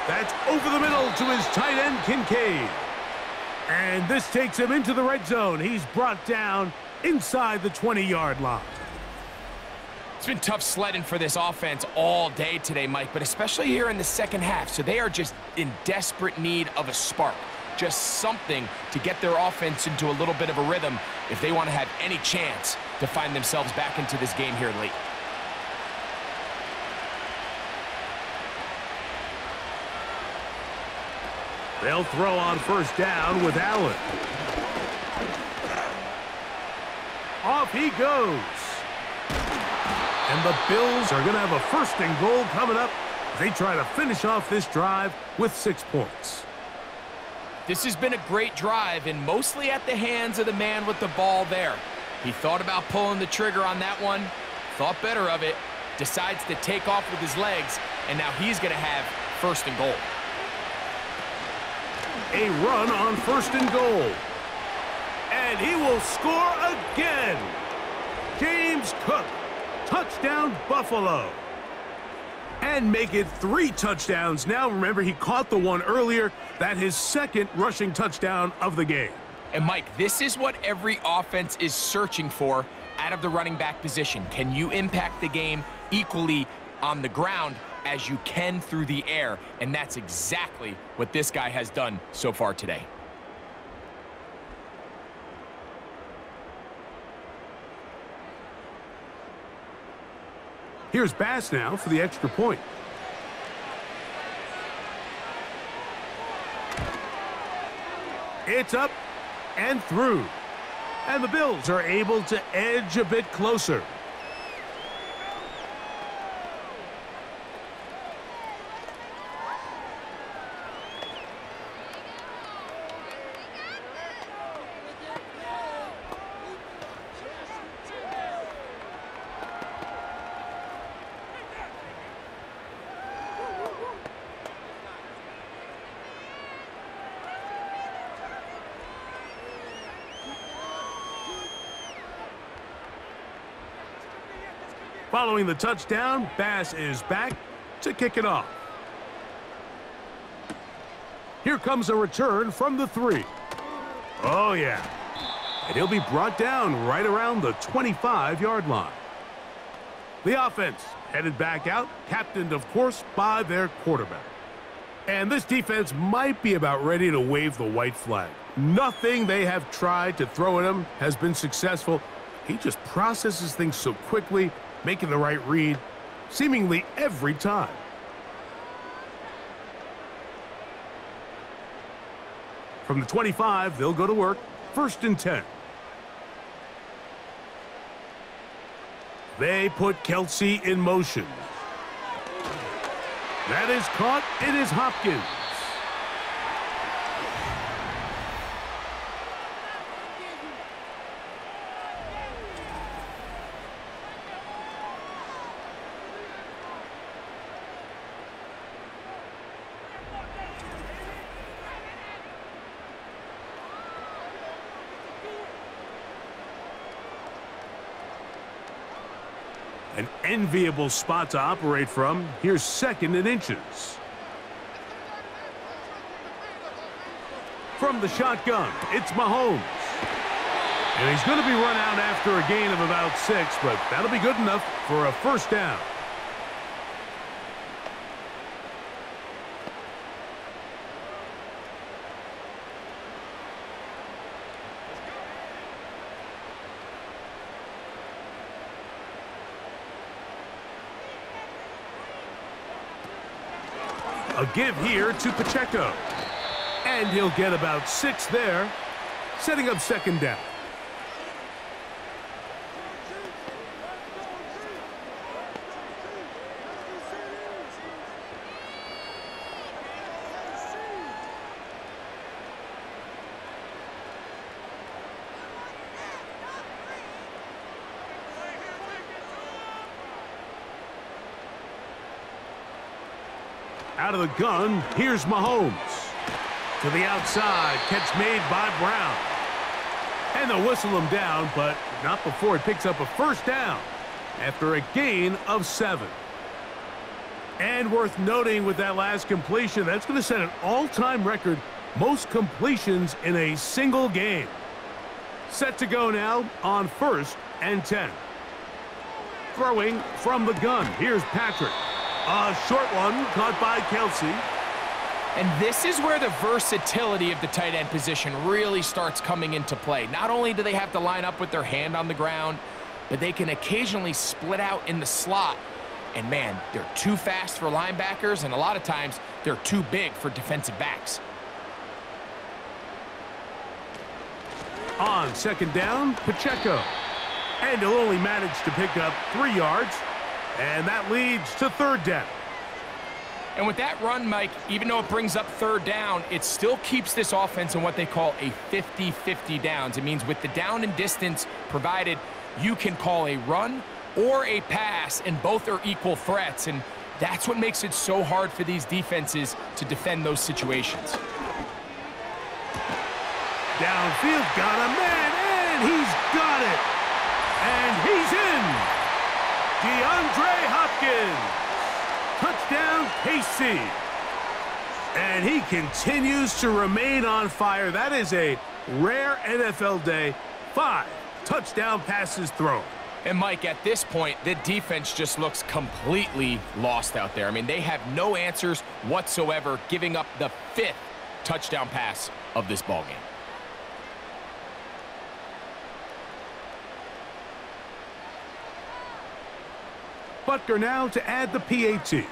S1: That's over the middle to his tight end, Kincaid. And this takes him into the red zone. He's brought down inside the 20-yard line.
S2: It's been tough sledding for this offense all day today, Mike, but especially here in the second half. So they are just in desperate need of a spark, just something to get their offense into a little bit of a rhythm if they want to have any chance to find themselves back into this game here late.
S1: They'll throw on first down with Allen. Off he goes. And the Bills are going to have a 1st and goal coming up. They try to finish off this drive with 6 points.
S2: This has been a great drive, and mostly at the hands of the man with the ball there. He thought about pulling the trigger on that one, thought better of it, decides to take off with his legs, and now he's going to have 1st and goal.
S1: A run on 1st and goal. And he will score again. James Cook. Touchdown, Buffalo. And make it 3 touchdowns now. Remember, he caught the one earlier. That his 2nd rushing touchdown of the game.
S2: And, Mike, this is what every offense is searching for out of the running back position. Can you impact the game equally on the ground as you can through the air? And that's exactly what this guy has done so far today. Here's Bass now for the extra point.
S1: It's up and through. And the Bills are able to edge a bit closer. Following the touchdown, Bass is back to kick it off. Here comes a return from the 3. Oh, yeah. And he'll be brought down right around the 25-yard line. The offense headed back out, captained, of course, by their quarterback. And this defense might be about ready to wave the white flag. Nothing they have tried to throw at him has been successful. He just processes things so quickly, making the right read seemingly every time. From the 25, they'll go to work. 1st and 10. They put Kelsey in motion. That is caught. It is Hopkins. An enviable spot to operate from. Here's 2nd and inches. From the shotgun, it's Mahomes. And he's going to be run out after a gain of about 6, but that'll be good enough for a 1st down. A give here to Pacheco. And he'll get about 6 there, setting up 2nd down. Out of the gun, here's Mahomes. To the outside, catch made by Brown. And they'll whistle him down, but not before he picks up a 1st down after a gain of 7. And worth noting with that last completion, that's going to set an all-time record, most completions in a single game. Set to go now on 1st and 10. Throwing from the gun, here's Patrick. A short one caught by Kelsey.
S2: And this is where the versatility of the tight end position really starts coming into play. Not only do they have to line up with their hand on the ground, but they can occasionally split out in the slot. And man, they're too fast for linebackers, and a lot of times they're too big for defensive backs.
S1: On 2nd down, Pacheco. And he'll only manage to pick up 3 yards. And that leads to 3rd down.
S2: And with that run, Mike, even though it brings up 3rd down, it still keeps this offense in what they call a 50-50 downs. It means with the down and distance provided, you can call a run or a pass, and both are equal threats. And that's what makes it so hard for these defenses to defend those situations.
S1: Downfield, got a man, and he's got it. And he's in. DeAndre Hopkins. Touchdown, KC. And he continues to remain on fire. That is a rare NFL day. 5 touchdown passes thrown.
S2: And, Mike, at this point, the defense just looks completely lost out there. I mean, they have no answers whatsoever, giving up the 5th touchdown pass of this ballgame.
S1: Butker now to add the PAT.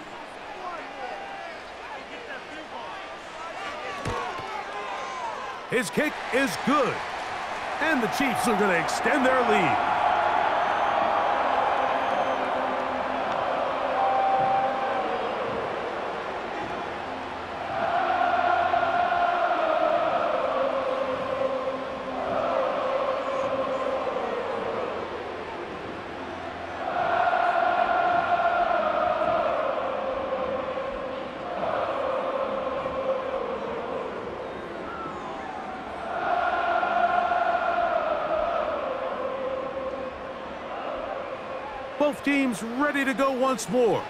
S1: His kick is good. And the Chiefs are going to extend their lead. Both teams ready to go once more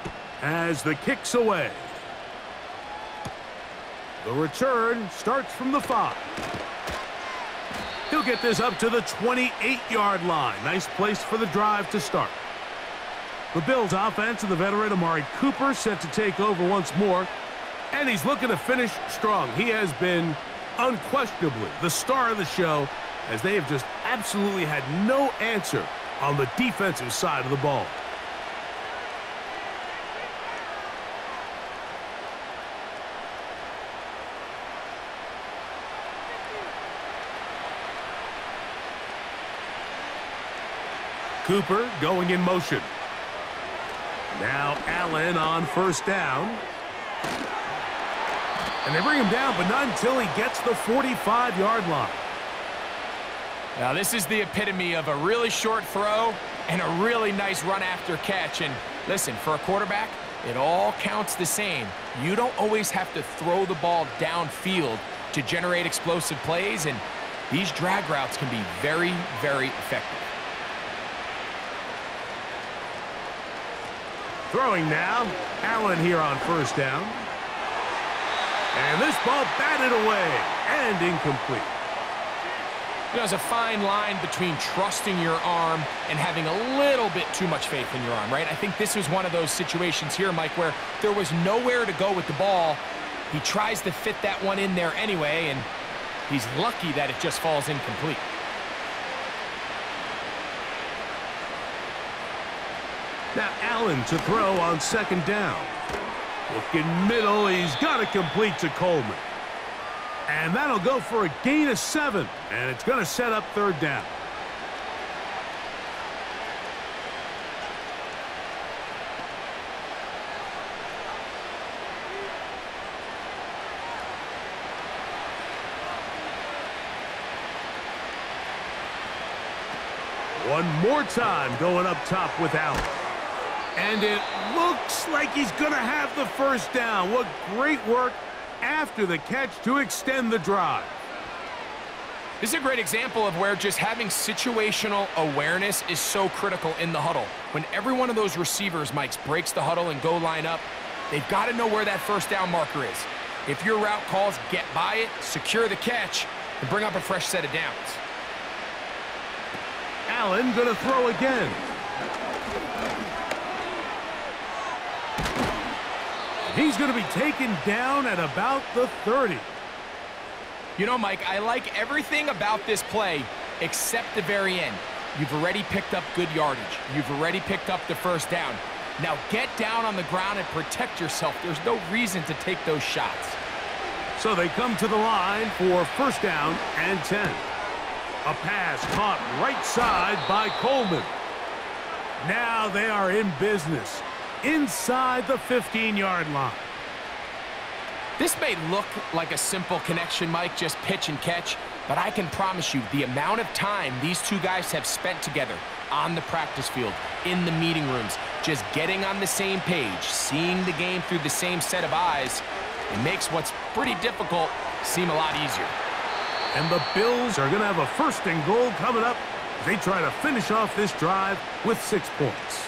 S1: as the kick's away. The return starts from the 5. He'll get this up to the 28-yard line. Nice place for the drive to start. The Bills offense and the veteran Amari Cooper set to take over once more. And he's looking to finish strong. He has been unquestionably the star of the show as they have just absolutely had no answer on the defensive side of the ball. Cooper going in motion. Now Allen on first down. And they bring him down, but not until he gets the 45-yard line.
S2: Now, this is the epitome of a really short throw and a really nice run after catch. And listen, for a quarterback, it all counts the same. You don't always have to throw the ball downfield to generate explosive plays, and these drag routes can be very, very effective.
S1: Throwing now, Allen here on first down. And this ball batted away and incomplete.
S2: You know, there's a fine line between trusting your arm and having a little bit too much faith in your arm, right? I think this was one of those situations here, Mike, where there was nowhere to go with the ball. He tries to fit that one in there anyway, and he's lucky that it just falls incomplete.
S1: Now Allen to throw on second down. Looking middle, he's got it complete to Coleman. And that'll go for a gain of 7, and it's going to set up third down. One more time going up top with Allen. And it looks like he's going to have the first down. What great work after the catch to extend the drive.
S2: This is a great example of where just having situational awareness is so critical in the huddle. When every one of those receivers, Mike, breaks the huddle and go line up, they've got to know where that first down marker is. If your route calls, get by it, secure the catch, and bring up a fresh set of downs.
S1: Allen going to throw again. He's going to be taken down at about the 30.
S2: You know, Mike, I like everything about this play except the very end. You've already picked up good yardage. You've already picked up the first down. Now get down on the ground and protect yourself. There's no reason to take those shots.
S1: So they come to the line for first down and 10. A pass caught right side by Coleman. Now they are in business inside the 15-yard line.
S2: This may look like a simple connection, Mike, just pitch and catch, but I can promise you the amount of time these two guys have spent together on the practice field, in the meeting rooms, just getting on the same page, seeing the game through the same set of eyes, it makes what's pretty difficult seem a lot easier.
S1: And the Bills are going to have a first and goal coming up as they try to finish off this drive with 6 points.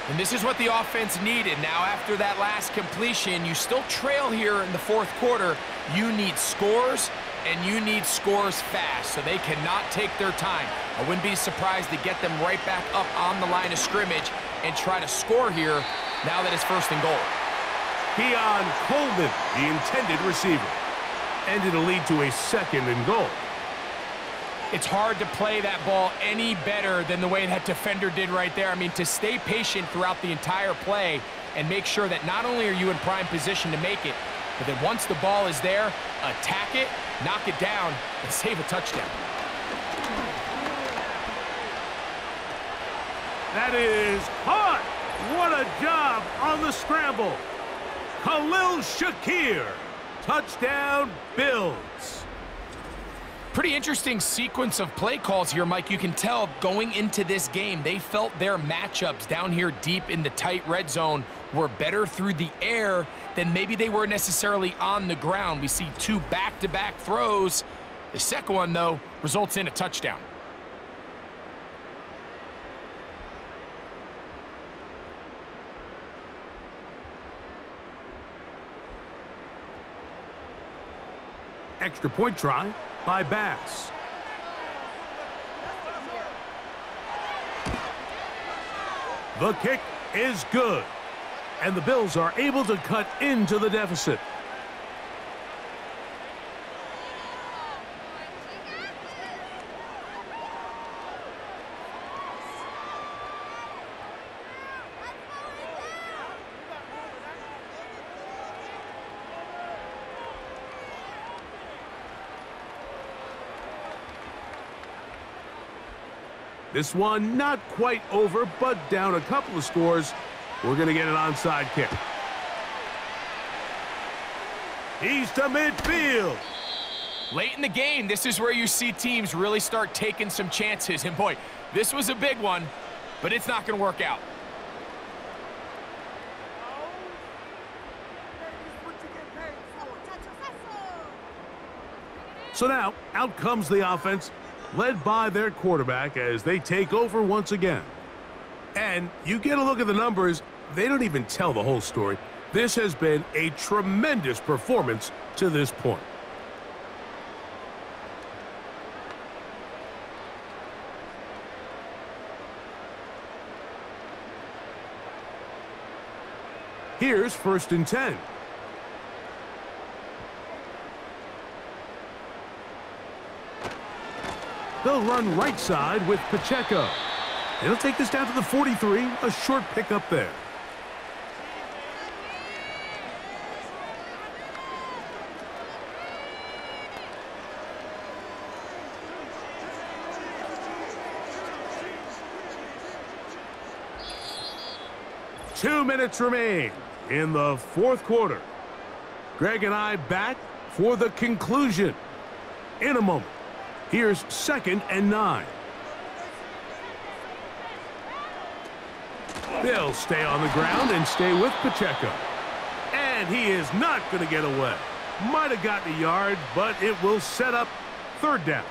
S2: And this is what the offense needed. Now, after that last completion, you still trail here in the fourth quarter. You need scores, and you need scores fast, so they cannot take their time. I wouldn't be surprised to get them right back up on the line of scrimmage and try to score here now that it's first and goal.
S1: Keon Coleman, the intended receiver. And it'll lead to a second and goal.
S2: It's hard to play that ball any better than the way that defender did right there. I mean, to stay patient throughout the entire play and make sure that not only are you in prime position to make it, But then once the ball is there, attack it, knock it down, and save a touchdown.
S1: That is caught. What a job on the scramble. Khalil Shakir. Touchdown, Bills.
S2: Pretty interesting sequence of play calls here, Mike. You can tell going into this game, they felt their matchups down here deep in the tight red zone were better through the air than maybe they were necessarily on the ground. We see two back-to-back throws. The second one, though, results in a touchdown.
S1: Extra point try by Bass. The kick is good, and the Bills are able to cut into the deficit. This one not quite over, but down a couple of scores. We're going to get an onside kick. He's to midfield.
S2: Late in the game, this is where you see teams really start taking some chances. And boy, this was a big one, but it's not going to work out.
S1: So now, out comes the offense, led by their quarterback as they take over once again. And you get a look at the numbers, they don't even tell the whole story. This has been a tremendous performance to this point. Here's 1st and 10. They'll run right side with Pacheco. They'll take this down to the 43, a short pickup there. Two minutes remain in the 4th quarter. Greg and I back for the conclusion in a moment. Here's 2nd and 9. They'll stay on the ground and stay with Pacheco. And he is not going to get away. Might have gotten a yard, but it will set up 3rd down.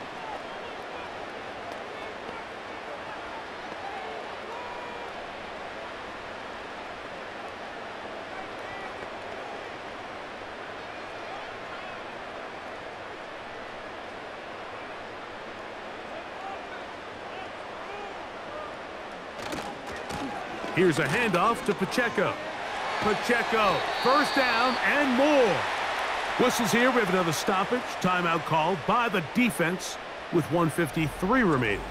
S1: Here's a handoff to Pacheco. Pacheco, 1st down and more. Whistles here. We have another stoppage. Timeout called by the defense with 1:53 remaining.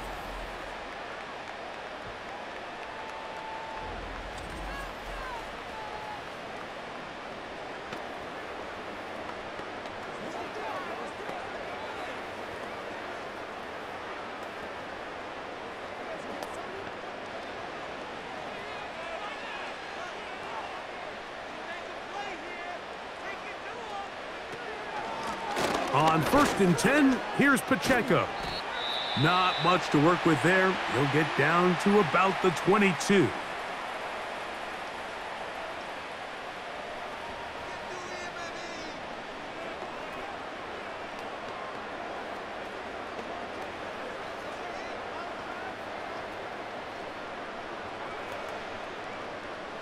S1: On 1st and 10, here's Pacheco. Not much to work with there. He'll get down to about the 22.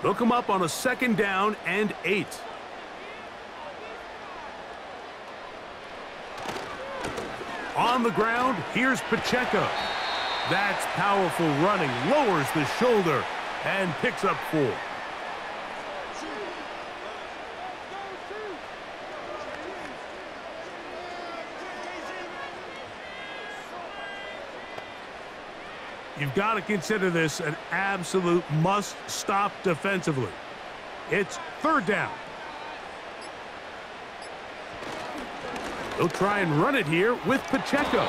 S1: They'll come up on a 2nd down and 8. On the ground, here's Pacheco. That's powerful running, lowers the shoulder, and picks up 4. You've got to consider this an absolute must-stop defensively. It's 3rd down. He'll try and run it here with Pacheco.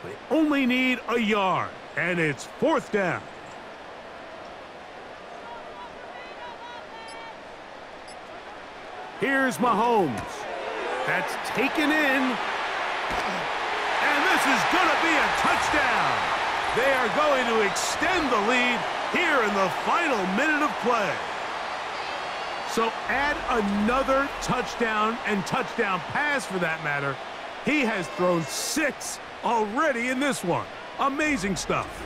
S1: They only need a yard, and it's 4th down. Here's Mahomes. That's taken in. And this is going to be a touchdown. They are going to extend the lead here in the final minute of play. So add another touchdown and touchdown pass for that matter. He has thrown 6 already in this one. Amazing stuff.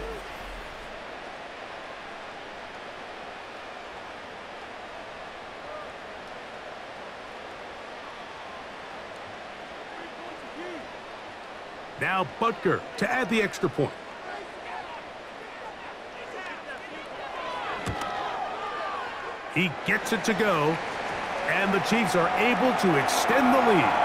S1: Now Butker to add the extra point. He gets it to go, and the Chiefs are able to extend the lead.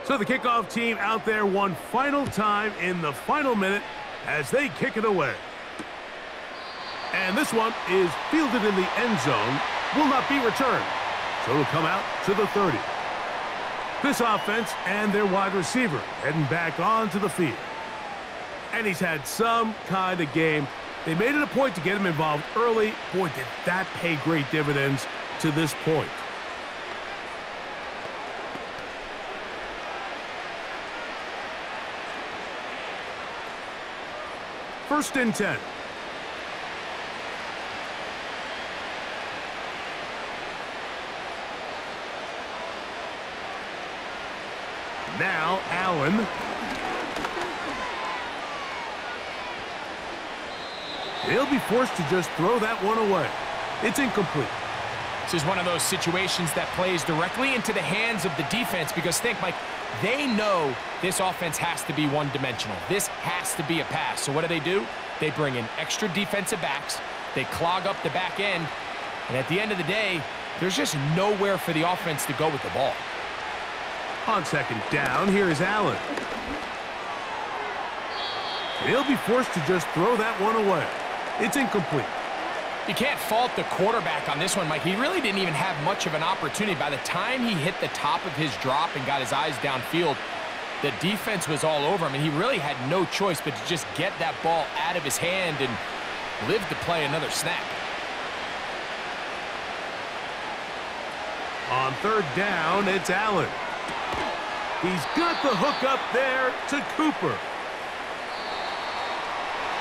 S1: So the kickoff team out there one final time in the final minute as they kick it away. And this one is fielded in the end zone, will not be returned. So it'll come out to the 30. This offense and their wide receiver heading back onto the field. And he's had some kind of game. They made it a point to get him involved early. Boy, did that pay great dividends to this point. First and 10. Now Allen. He'll be forced to just throw that one away. It's incomplete.
S2: This is one of those situations that plays directly into the hands of the defense because think, Mike, they know this offense has to be one-dimensional. This has to be a pass. So what do? They bring in extra defensive backs. They clog up the back end. And at the end of the day, there's just nowhere for the offense to go with the ball.
S1: On second down, here is Allen. He'll be forced to just throw that one away. It's incomplete.
S2: You can't fault the quarterback on this one, Mike. He really didn't even have much of an opportunity. By the time he hit the top of his drop and got his eyes downfield, the defense was all over him, and he really had no choice but to just get that ball out of his hand and live to play another snap.
S1: On third down, it's Allen. He's got the hook up there to Cooper.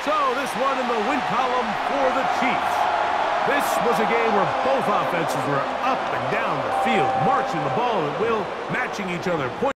S1: So this one in the win column for the Chiefs. This was a game where both offenses were up and down the field, marching the ball at will, matching each other.